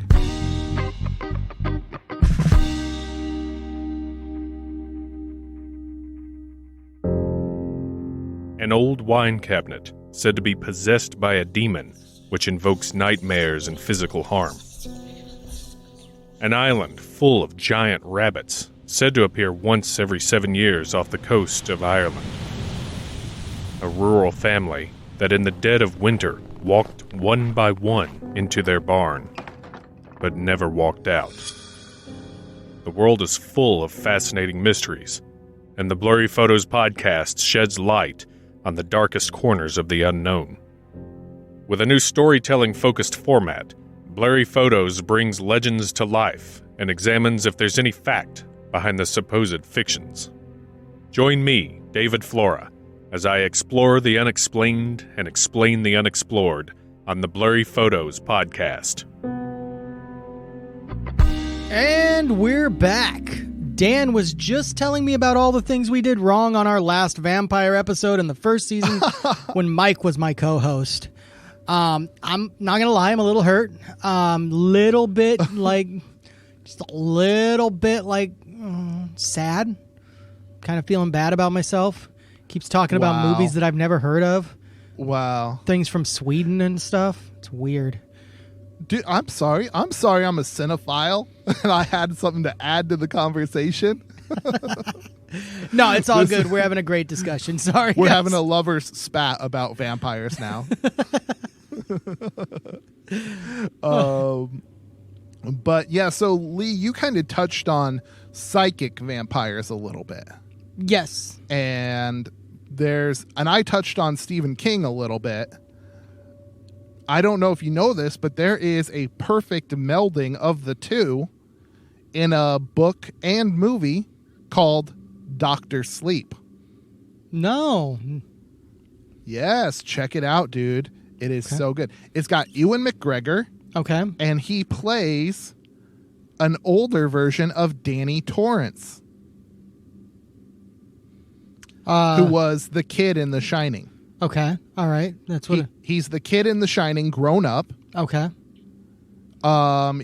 An old wine cabinet said to be possessed by a demon, which invokes nightmares and physical harm. An island full of giant rabbits, said to appear once every 7 years off the coast of Ireland. A rural family that in the dead of winter walked one by one into their barn, but never walked out. The world is full of fascinating mysteries, and the Blurry Photos podcast sheds light on the darkest corners of the unknown. With a new storytelling-focused format, Blurry Photos brings legends to life and examines if there's any fact behind the supposed fictions. Join me, David Flora, as I explore the unexplained and explain the unexplored on the Blurry Photos podcast. And we're back. Dan was just telling me about all the things we did wrong on our last vampire episode in the first season when Mike was my co-host. I'm not gonna lie, I'm a little hurt. Little bit just a little bit sad. Kind of feeling bad about myself. Keeps talking about movies that I've never heard of. Wow. Things from Sweden and stuff. It's weird. Dude, I'm sorry. I'm a cinephile, and I had something to add to the conversation. No, it's all good. We're having a great discussion. Sorry, We're guys. having a lover's spat about vampires now. But yeah, so Lee, you kind of touched on psychic vampires a little bit. Yes. And I touched on Stephen King a little bit. I don't know if you know this, but there is a perfect melding of the two in a book and movie called Dr. Sleep. No. Yes, check it out, dude. It is so good. It's got Ewan McGregor. Okay. And he plays an older version of Danny Torrance, who was the kid in The Shining. Okay. All right. That's what he's the kid in The Shining grown up. Okay.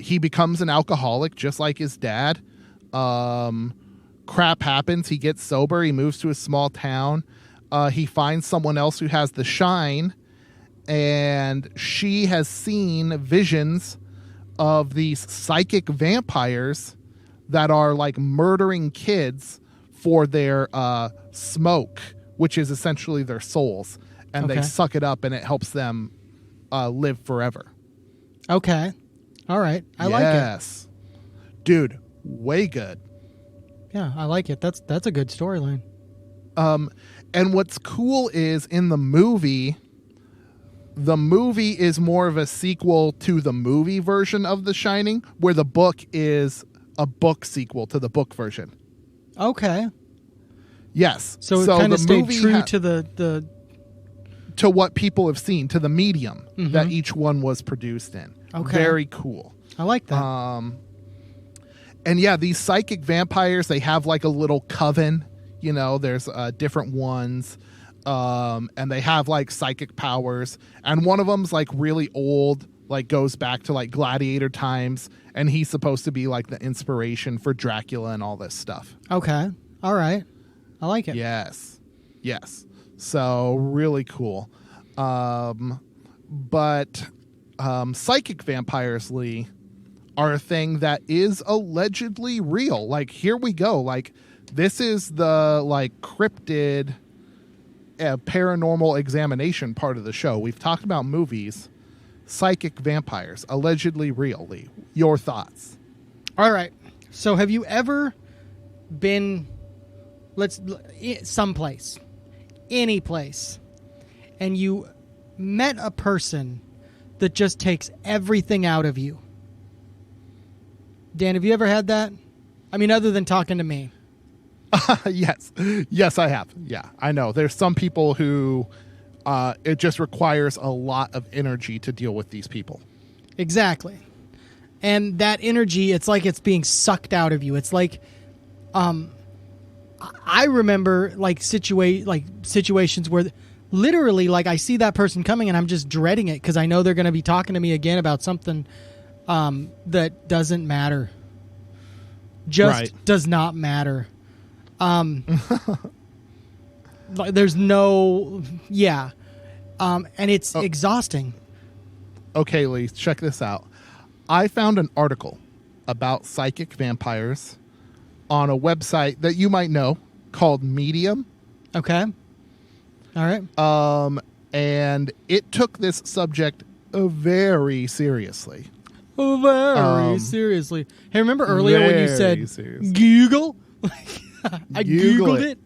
He becomes an alcoholic just like his dad. Crap happens. He gets sober. He moves to a small town. He finds someone else who has the shine, and she has seen visions of these psychic vampires that are like murdering kids for their smoke, which is essentially their souls. And they suck it up, and it helps them live forever. Okay. All right. I like it. Yes. Dude, way good. Yeah, I like it. That's a good storyline. And what's cool is in the movie is more of a sequel to the movie version of The Shining, where the book is a book sequel to the book version. Okay. Yes. So it kind of stayed true to to what people have seen, to the medium that each one was produced in. Okay. Very cool. I like that. And yeah, these psychic vampires, they have like a little coven. You know, there's different ones. And they have like psychic powers. And one of them's like really old, like goes back to like gladiator times. And he's supposed to be like the inspiration for Dracula and all this stuff. Okay. All right. I like it. Yes. Yes. So really cool. But psychic vampires, Lee, are a thing that is allegedly real. Like, here we go. Like, this is the like cryptid paranormal examination part of the show. We've talked about movies. Psychic vampires, allegedly real. Lee, your thoughts? All right. So have you ever been someplace, any place, and you met a person that just takes everything out of you. Dan, have you ever had that? I mean, other than talking to me. Yes, I have. Yeah, I know. There's some people who it just requires a lot of energy to deal with these people. Exactly. And that energy, it's like it's being sucked out of you. It's like, I remember situations where literally, like, I see that person coming and I'm just dreading it because I know they're going to be talking to me again about something that doesn't matter. Does not matter. There's no, and it's exhausting. Okay, Lee, check this out. I found an article about psychic vampires on a website that you might know called Medium. Okay. All right. And it took this subject very seriously. Very seriously. Hey, remember earlier when you said Google? I Googled it.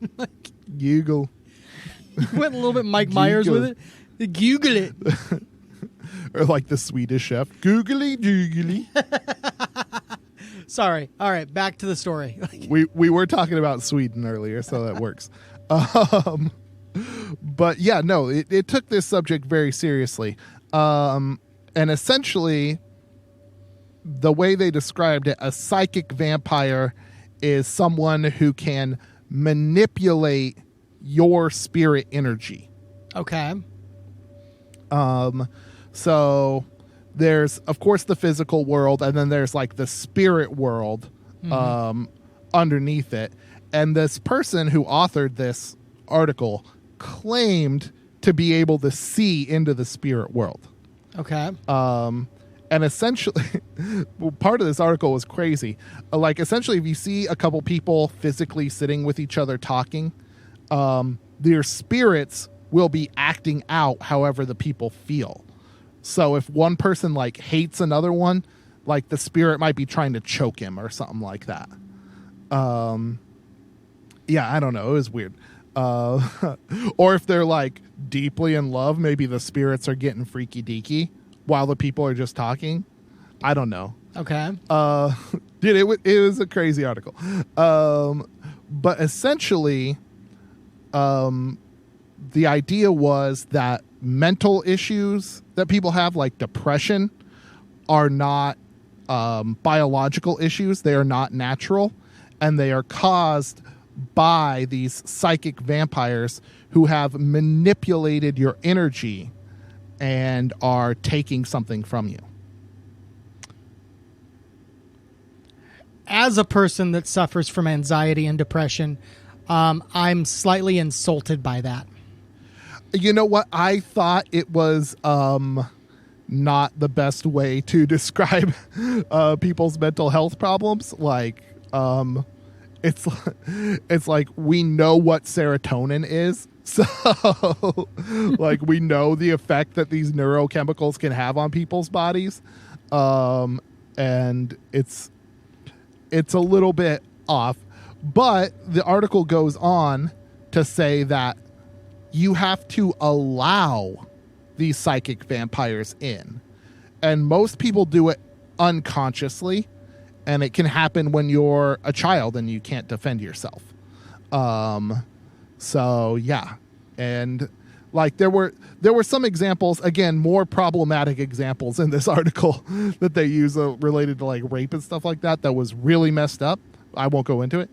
Google. You went a little bit Mike Myers with it. Google it. Or like the Swedish chef. Googly doogly. Sorry. All right, back to the story. We were talking about Sweden earlier, so that works. But yeah, no, it took this subject very seriously. And essentially, the way they described it, a psychic vampire is someone who can manipulate your spirit energy. Okay. So there's, of course, the physical world, and then there's like the spirit world underneath it. And this person who authored this article claimed to be able to see into the spirit world. Okay. And essentially, part of this article was crazy. Like, essentially, if you see a couple people physically sitting with each other talking, their spirits will be acting out however the people feel. So if one person, like, hates another one, like, the spirit might be trying to choke him or something like that. Yeah, I don't know. It was weird. Or if they're, like, deeply in love, maybe the spirits are getting freaky deaky while the people are just talking. I don't know. Okay. Dude, it was a crazy article. But essentially, the idea was that mental issues that people have, like depression, are not biological issues. They are not natural, and they are caused by these psychic vampires who have manipulated your energy and are taking something from you. As a person that suffers from anxiety and depression, I'm slightly insulted by that. You know what? I thought it was not the best way to describe people's mental health problems. Like, it's like we know what serotonin is. So, like, we know the effect that these neurochemicals can have on people's bodies. And it's a little bit off. But the article goes on to say that you have to allow these psychic vampires in. And most people do it unconsciously. And it can happen when you're a child and you can't defend yourself. So yeah, and like there were some examples, again, more problematic examples in this article that they use related to like rape and stuff like that was really messed up. I won't go into it.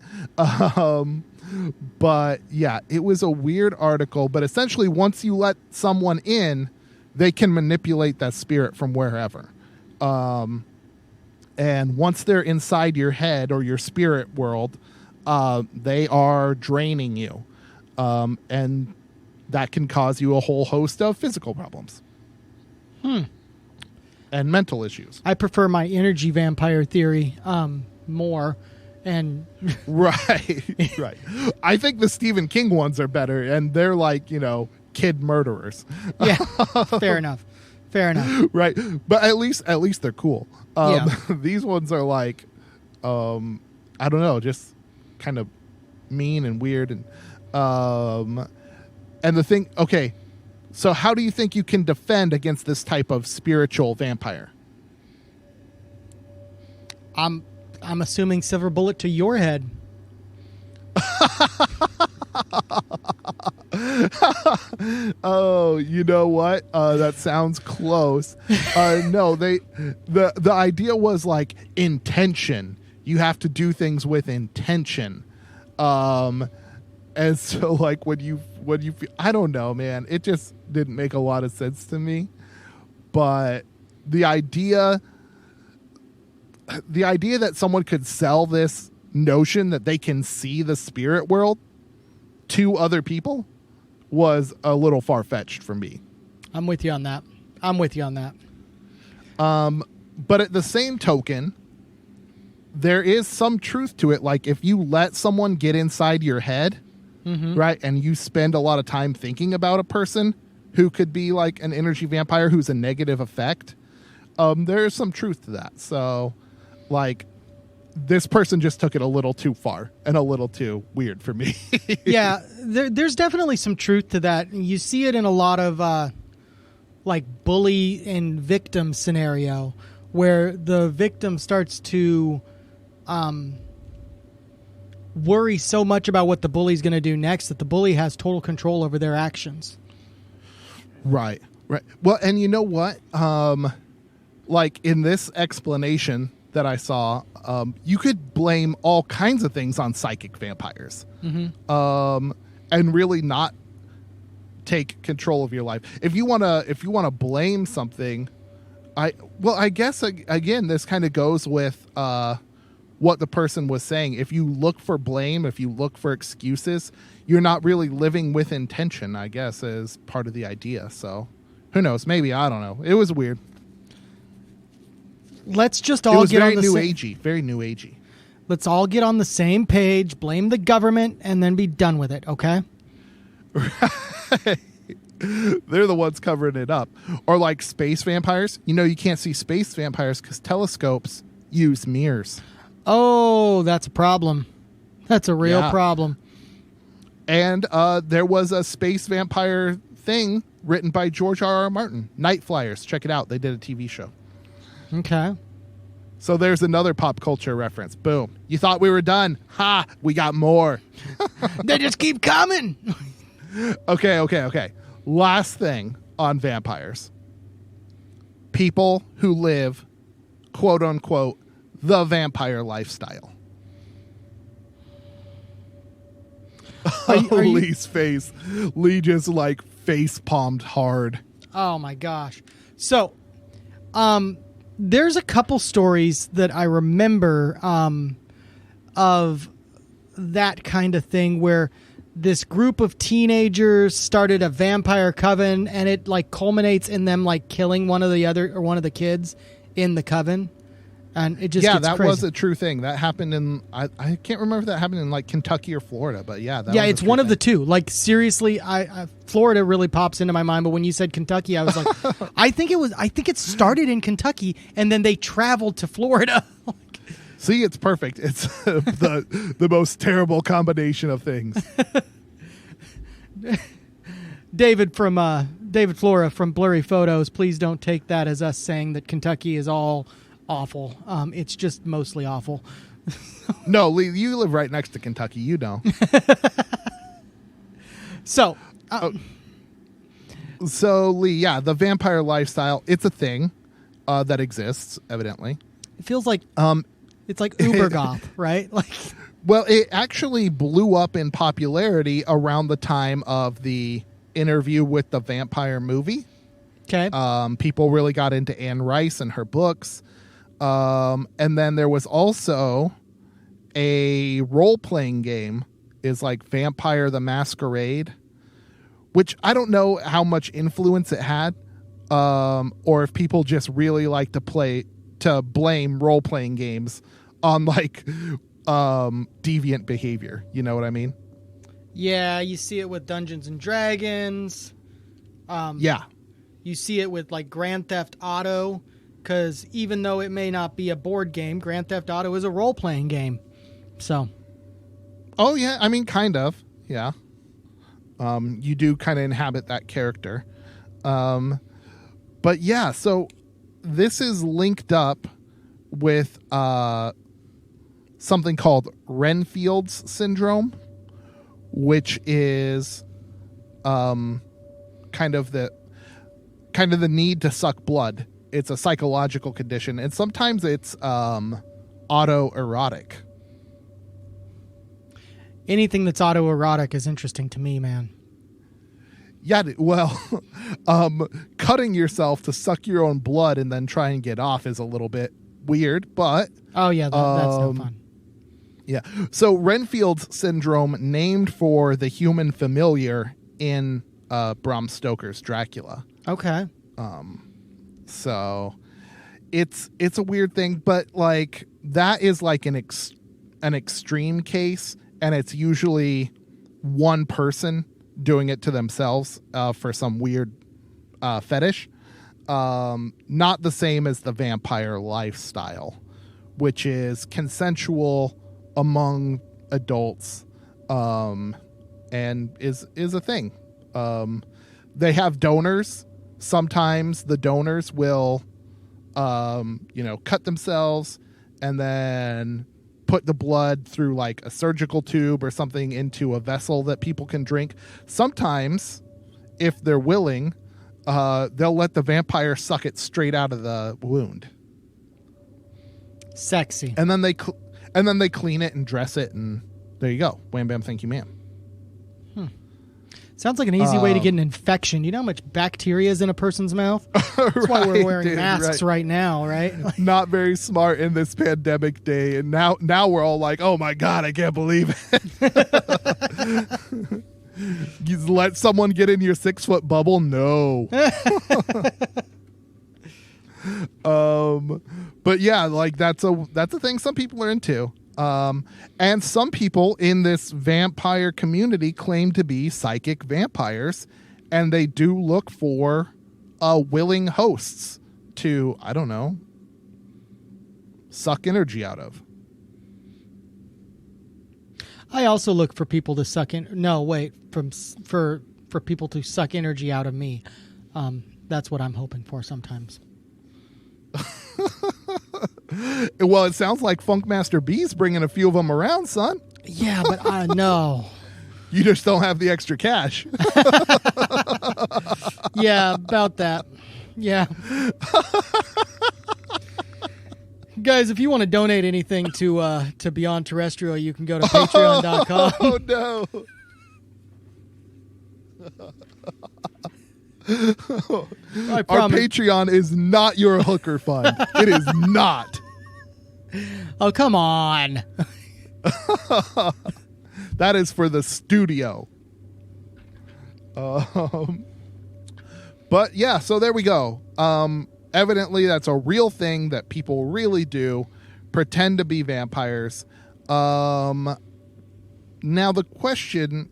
But yeah, it was a weird article. But essentially, once you let someone in, they can manipulate that spirit from wherever. And once they're inside your head or your spirit world, they are draining you. And that can cause you a whole host of physical problems. And mental issues. I prefer my energy vampire theory more. And right. I think the Stephen King ones are better, and they're like, kid murderers. Yeah, fair enough. Right. But at least they're cool. Yeah. These ones are like, I don't know, just kind of mean and weird. And the thing, okay, so how do you think you can defend against this type of spiritual vampire? I'm assuming silver bullet to your head. Oh, you know what? That sounds close. No, the idea was like intention. You have to do things with intention. And so like when you feel, I don't know, man, it just didn't make a lot of sense to me. But the idea that someone could sell this notion that they can see the spirit world to other people was a little far-fetched for me. I'm with you on that. But at the same token, there is some truth to it. Like if you let someone get inside your head, right, and you spend a lot of time thinking about a person who could be like an energy vampire who's a negative effect, there is some truth to that. So like this person just took it a little too far and a little too weird for me. Yeah, there's definitely some truth to that. You see it in a lot of like bully and victim scenario where the victim starts to worry so much about what the bully's going to do next that the bully has total control over their actions. Right. Well, and you know what? Like in this explanation that I saw, you could blame all kinds of things on psychic vampires, and really not take control of your life. If you wanna blame something, I guess again this kind of goes with what the person was saying. If you look for blame, if you look for excuses, you're not really living with intention, I guess, is part of the idea. So who knows? Maybe, I don't know. It was weird. Let's just all get on the very new agey. Let's all get on the same page, blame the government, and then be done with it, okay? Right. They're the ones covering it up. Or like space vampires. You know, you can't see space vampires because telescopes use mirrors. Oh, that's a problem. That's a real problem. And there was a space vampire thing written by George R.R. Martin. Night Flyers. Check it out. They did a TV show. Okay. So there's another pop culture reference. Boom. You thought we were done. Ha! We got more. They just keep coming. Okay. Last thing on vampires. People who live, quote unquote, the vampire lifestyle. Lee's face. Lee just like face palmed hard. Oh my gosh. So, there's a couple stories that I remember of that kind of thing where this group of teenagers started a vampire coven and it like culminates in them like killing one of the kids in the coven. And it just gets that crazy. Was a true thing. That happened in I can't remember if that happened in like Kentucky or Florida, but it's one of the two. Like seriously, I Florida really pops into my mind, but when you said Kentucky, I was like, I think it started in Kentucky and then they traveled to Florida. See, it's perfect. It's the most terrible combination of things. David Flora from Blurry Photos, please don't take that as us saying that Kentucky is all awful. It's just mostly awful. No, Lee, you live right next to Kentucky. You know. So Lee, the vampire lifestyle, it's a thing that exists, evidently. It feels like it's like uber goth, right? Like, well, it actually blew up in popularity around the time of the Interview with the Vampire movie. Okay. People really got into Anne Rice and her books. And then there was also a role-playing game, is like Vampire the Masquerade, which I don't know how much influence it had, or if people just really like to blame role-playing games on like deviant behavior. You know what I mean? Yeah, you see it with Dungeons and Dragons. You see it with like Grand Theft Auto, because even though it may not be a board game, Grand Theft Auto is a role-playing game. So, Oh yeah, I mean, kind of. Yeah. You do kind of inhabit that character. But yeah, so this is linked up with something called Renfield's syndrome, which is kind of the need to suck blood. It's a psychological condition, and sometimes it's autoerotic. Anything that's autoerotic is interesting to me, man. Yeah, well, cutting yourself to suck your own blood and then try and get off is a little bit weird, but... Oh, yeah, that's no fun. Yeah. So Renfield's syndrome, named for the human familiar in Bram Stoker's Dracula. Okay. So it's a weird thing, but like that is like an extreme case, and it's usually one person doing it to themselves for some weird fetish. Not the same as the vampire lifestyle, which is consensual among adults, and is a thing. They have donors. Sometimes the donors will, cut themselves and then put the blood through like a surgical tube or something into a vessel that people can drink. Sometimes, if they're willing, they'll let the vampire suck it straight out of the wound. Sexy. And then they clean it and dress it, and there you go. Wham bam, thank you, ma'am. Sounds like an easy way to get an infection. You know how much bacteria is in a person's mouth? That's why we're wearing masks right now, right? Not very smart in this pandemic day, and now we're all like, oh my God, I can't believe it. You let someone get in your 6-foot bubble? No. But yeah, like that's a thing some people are into. And some people in this vampire community claim to be psychic vampires, and they do look for willing hosts to, I don't know, suck energy out of. I also look for people to suck in. No, wait, for people to suck energy out of me. That's what I'm hoping for sometimes. Well, it sounds like Funkmaster B's bringing a few of them around, son. Yeah, but no. You just don't have the extra cash. Yeah, about that. Yeah. Guys, if you want to donate anything to Beyond Terrestrial, you can go to patreon.com. Oh, no. Our Patreon is not your hooker fund. It is not. Oh, come on. That is for the studio. But yeah, so there we go. Evidently, that's a real thing that people really do, pretend to be vampires. Now the question,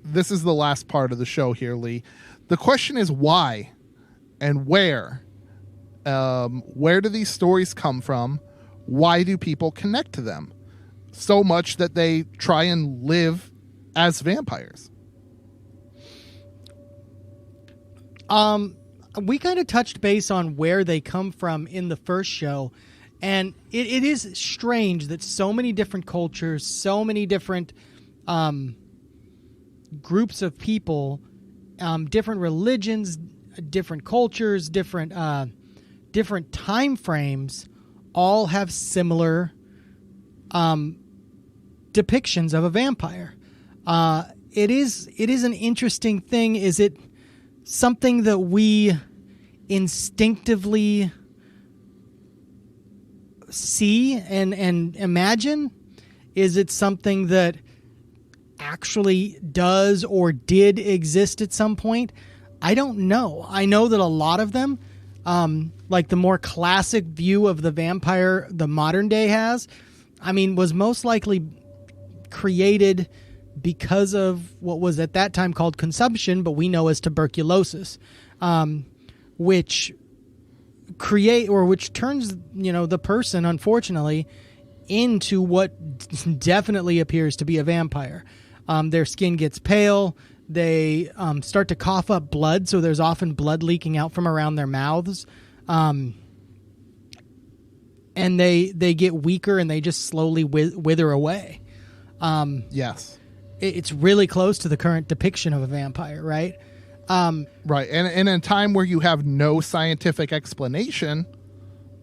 this is the last part of the show here, Lee. The question is why and where? Where do these stories come from? Why do people connect to them so much that they try and live as vampires? We kind of touched base on where they come from in the first show, and it is strange that so many different cultures, so many different groups of people, different religions, different cultures, different time frames, all have similar depictions of a vampire. It is an interesting thing. Is it something that we instinctively see and imagine? Is it something that actually does or did exist at some point? I don't know. I know that a lot of them, like the more classic view of the vampire the modern day has, was most likely created because of what was at that time called consumption, but we know as tuberculosis, which turns, the person, unfortunately, into what definitely appears to be a vampire. Their skin gets pale. They start to cough up blood, so there's often blood leaking out from around their mouths. And they get weaker and they just slowly wither away. Yes. It's really close to the current depiction of a vampire, right? Right. And in a time where you have no scientific explanation,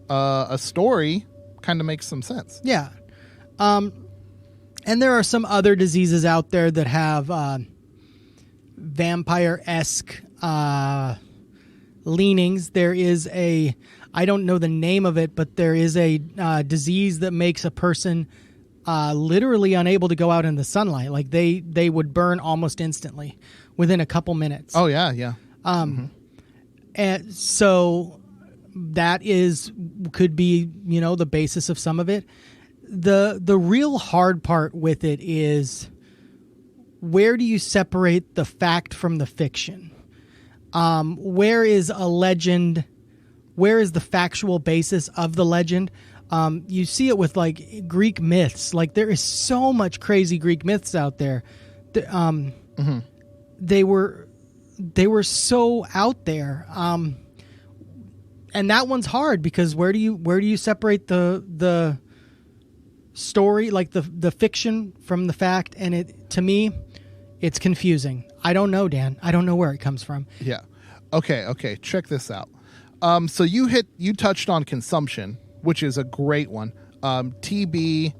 a story kind of makes some sense. Yeah. And there are some other diseases out there that have vampire-esque leanings. There is I don't know the name of it, but there is a disease that makes a person literally unable to go out in the sunlight. Like they would burn almost instantly within a couple minutes. Oh, yeah. And so that could be, the basis of some of it. The real hard part with it is, where do you separate the fact from the fiction? Where is a legend? Where is the factual basis of the legend? You see it with like Greek myths. Like there is so much crazy Greek myths out there. They were so out there. And that one's hard because where do you separate the story, like the fiction, from the fact? And to me, it's confusing. I don't know, Dan. I don't know where it comes from. Yeah. Okay. Check this out. So you touched on consumption, which is a great one. TB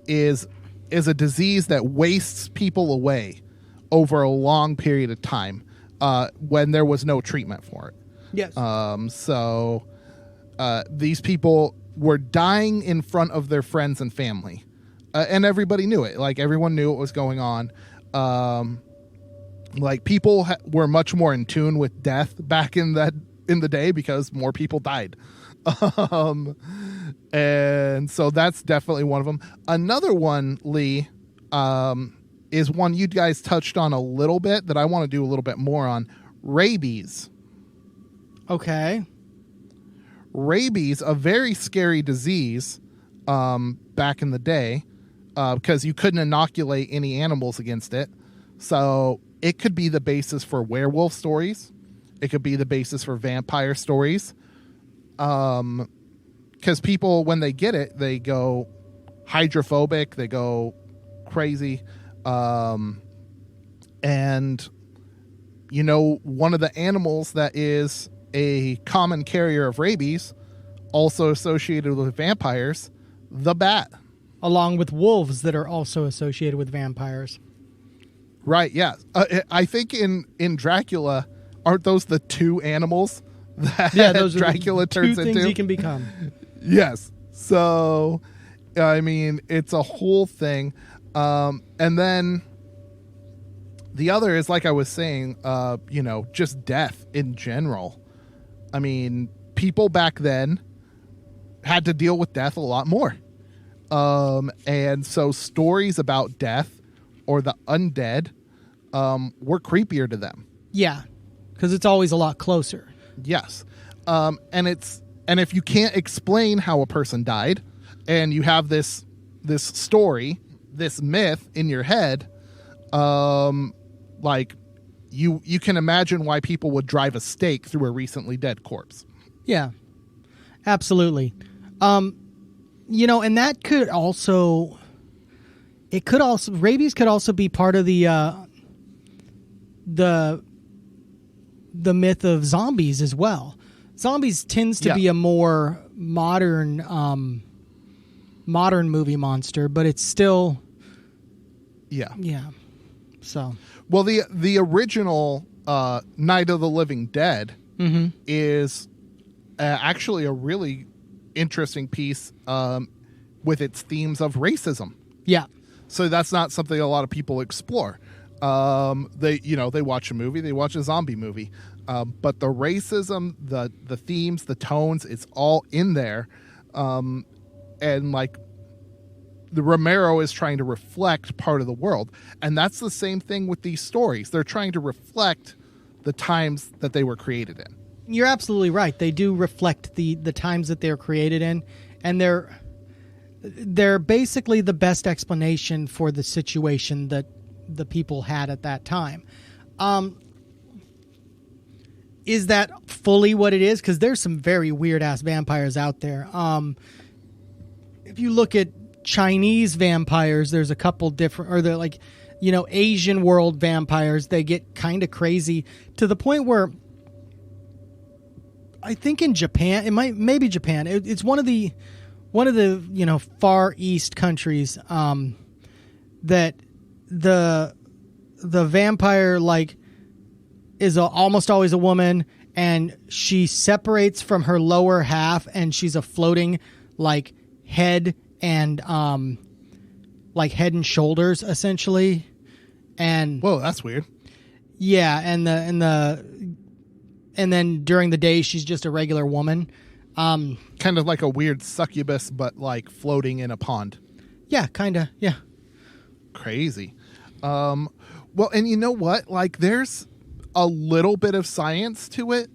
is a disease that wastes people away over a long period of time when there was no treatment for it. Yes. So these people were dying in front of their friends and family, and everybody knew it. Like everyone knew what was going on. Like people were much more in tune with death back in the day because more people died. And so that's definitely one of them. Another one, Lee, is one you guys touched on a little bit that I want to do a little bit more on. Rabies. Okay. Rabies, a very scary disease back in the day because you couldn't inoculate any animals against it. So it could be the basis for werewolf stories. It could be the basis for vampire stories. Because people, when they get it, they go hydrophobic, they go crazy. And, one of the animals that is a common carrier of rabies, also associated with vampires, the bat. Along with wolves that are also associated with vampires. Right, yeah. I think in Dracula, aren't those the two animals that those Dracula are the turns two things into? he can become. Yes. So, I mean, it's a whole thing. And then the other is, like I was saying, just death in general. I mean, people back then had to deal with death a lot more. And so stories about death or the undead were creepier to them. Yeah, because it's always a lot closer. Yes. And if you can't explain how a person died and you have this story, this myth in your head, like you can imagine why people would drive a stake through a recently dead corpse. Yeah, absolutely. And that could also, rabies could also be part of the myth of zombies as well. Zombies tends to be a more modern movie monster, but it's still So, well, the original Night of the Living Dead is actually a really interesting piece with its themes of racism. Yeah. So that's not something a lot of people explore. They watch a movie, they watch a zombie movie. But the racism, the themes, the tones, it's all in there. And like the Romero is trying to reflect part of the world. And that's the same thing with these stories. They're trying to reflect the times that they were created in. You're absolutely right. They do reflect the times that they're created in. And they're basically the best explanation for the situation that the people had at that time. Is that fully what it is? Because there's some very weird-ass vampires out there. If you look at Chinese vampires, there's a couple different... Or they're like, Asian world vampires. They get kind of crazy to the point where... I think in Japan, maybe Japan. It's one of the Far East countries that the vampire is almost always a woman, and she separates from her lower half, and she's a floating head and head and shoulders essentially. And whoa, that's weird. Yeah, and then during the day she's just a regular woman. Kind of like a weird succubus, but floating in a pond. Yeah, kind of. Yeah. Crazy. Well, and you know what? There's a little bit of science to it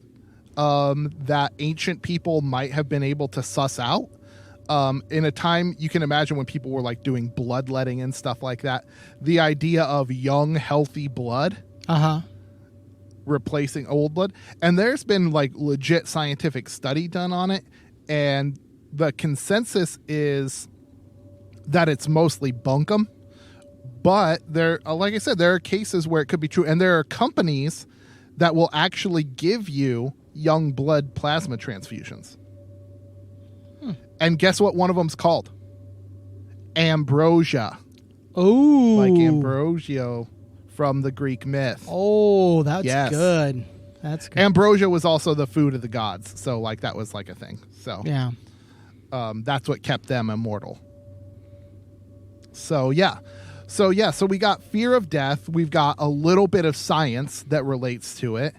that ancient people might have been able to suss out. In a time, you can imagine when people were doing bloodletting and stuff like that, the idea of young, healthy blood replacing old blood. And there's been legit scientific study done on it. And the consensus is that it's mostly bunkum. But there, like I said, there are cases where it could be true. And there are companies that will actually give you young blood plasma transfusions. And guess what one of them's called? Ambrosia. Oh. Like Ambrosio from the Greek myth. Oh, that's good. That's good. Ambrosia was also the food of the gods. So that was a thing. So yeah. That's what kept them immortal. So yeah. So we got fear of death. We've got a little bit of science that relates to it.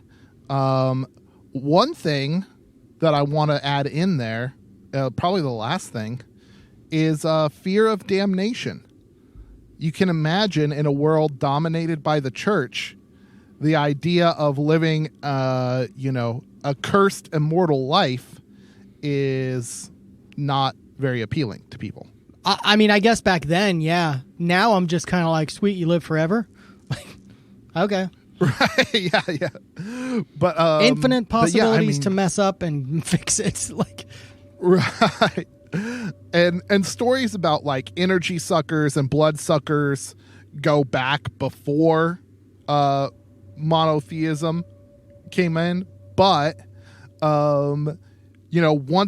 One thing that I want to add in there, probably the last thing, is fear of damnation. You can imagine in a world dominated by the church, the idea of living, a cursed immortal life is not very appealing to people. I mean, I guess back then, yeah. Now I'm just kind of sweet, you live forever. Okay. Right. Yeah. But infinite possibilities to mess up and fix it. Right. And stories about energy suckers and blood suckers go back before monotheism came in. But once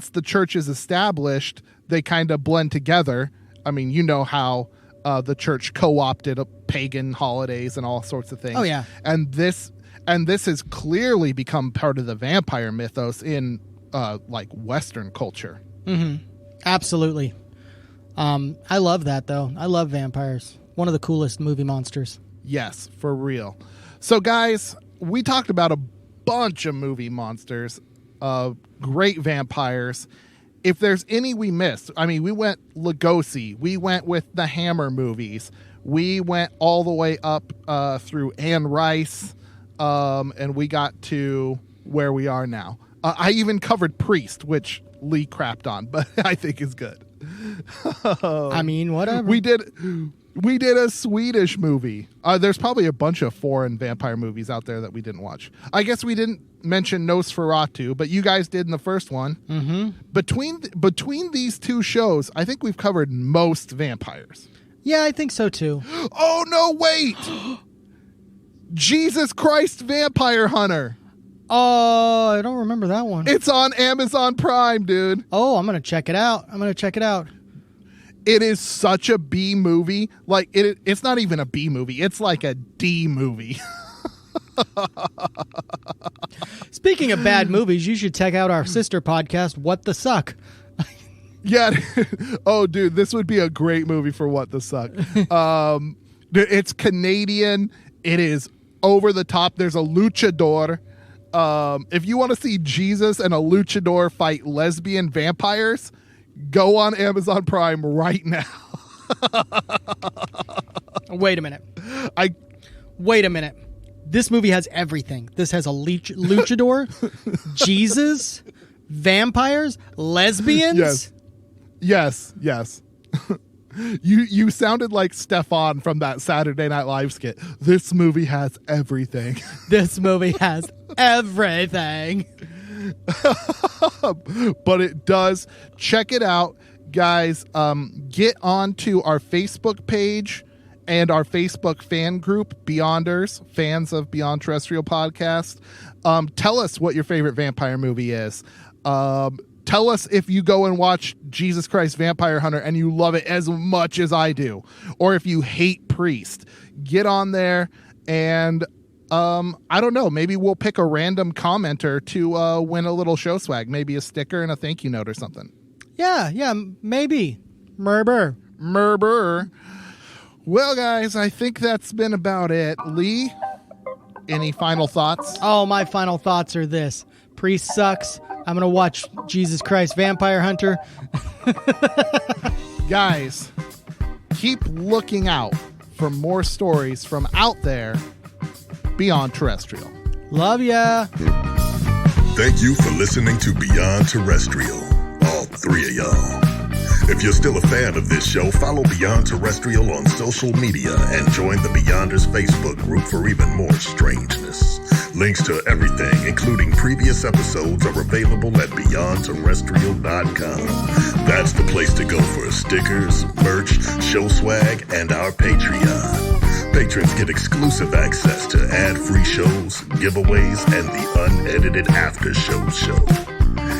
the church is established, they kind of blend together. I mean, how the church co-opted pagan holidays and all sorts of things. Oh yeah. And this has clearly become part of the vampire mythos in Western culture. Mm-hmm. Absolutely. I love that though. I love vampires. One of the coolest movie monsters. Yes, for real. So guys, we talked about a bunch of movie monsters, great vampires. If there's any we missed, I mean, we went Lugosi, we went with the Hammer movies, we went all the way up through Anne Rice, and we got to where we are now. I even covered Priest, which Lee crapped on, but I think is good. I mean, whatever. We did a Swedish movie. There's probably a bunch of foreign vampire movies out there that we didn't watch. I guess we didn't mention Nosferatu, but you guys did in the first one. Mm-hmm. Between these two shows, I think we've covered most vampires. Yeah, I think so too. Oh, no, wait! Jesus Christ Vampire Hunter. Oh, I don't remember that one. It's on Amazon Prime, dude. Oh, I'm going to check it out. It is such a B movie. It's not even a B movie. It's like a D movie. Speaking of bad movies, you should check out our sister podcast, What the Suck. Yeah. Oh, dude, this would be a great movie for What the Suck. It's Canadian. It is over the top. There's a luchador. If you want to see Jesus and a luchador fight lesbian vampires, go on Amazon Prime right now. Wait a minute. This movie has everything. This has a luchador, Jesus, vampires, lesbians. Yes. You sounded like Stefan from that Saturday Night Live skit. This movie has everything. This movie has everything. But it does. Check it out, guys. Get onto our Facebook page and our Facebook fan group, Beyonders, fans of Beyond Terrestrial Podcast. Tell us what your favorite vampire movie is. Tell us if you go and watch Jesus Christ Vampire Hunter and you love it as much as I do, or if you hate Priest. Get on there and I don't know, maybe we'll pick a random commenter to win a little show swag, maybe a sticker and a thank you note or something. Yeah, maybe. Merber. Well, guys, I think that's been about it. Lee, any final thoughts? Oh, my final thoughts are this. Priest sucks. I'm going to watch Jesus Christ Vampire Hunter. Guys, keep looking out for more stories from out there Beyond Terrestrial. Love ya. Thank you for listening to Beyond Terrestrial, all three of y'all. If you're still a fan of this show, follow Beyond Terrestrial on social media and join the Beyonders Facebook group for even more strangeness. Links to everything, including previous episodes, are available at beyondterrestrial.com. That's the place to go for stickers, merch, show swag, and our Patreon. Patrons get exclusive access to ad-free shows, giveaways, and the unedited after-show show.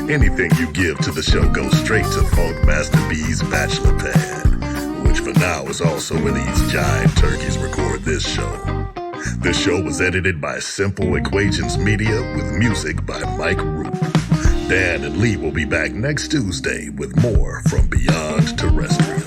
Anything you give to the show goes straight to Funkmaster B's bachelor pad, which for now is also where these jive turkeys record this show. This show was edited by Simple Equations Media with music by Mike Root. Dan and Lee will be back next Tuesday with more from Beyond Terrestrial.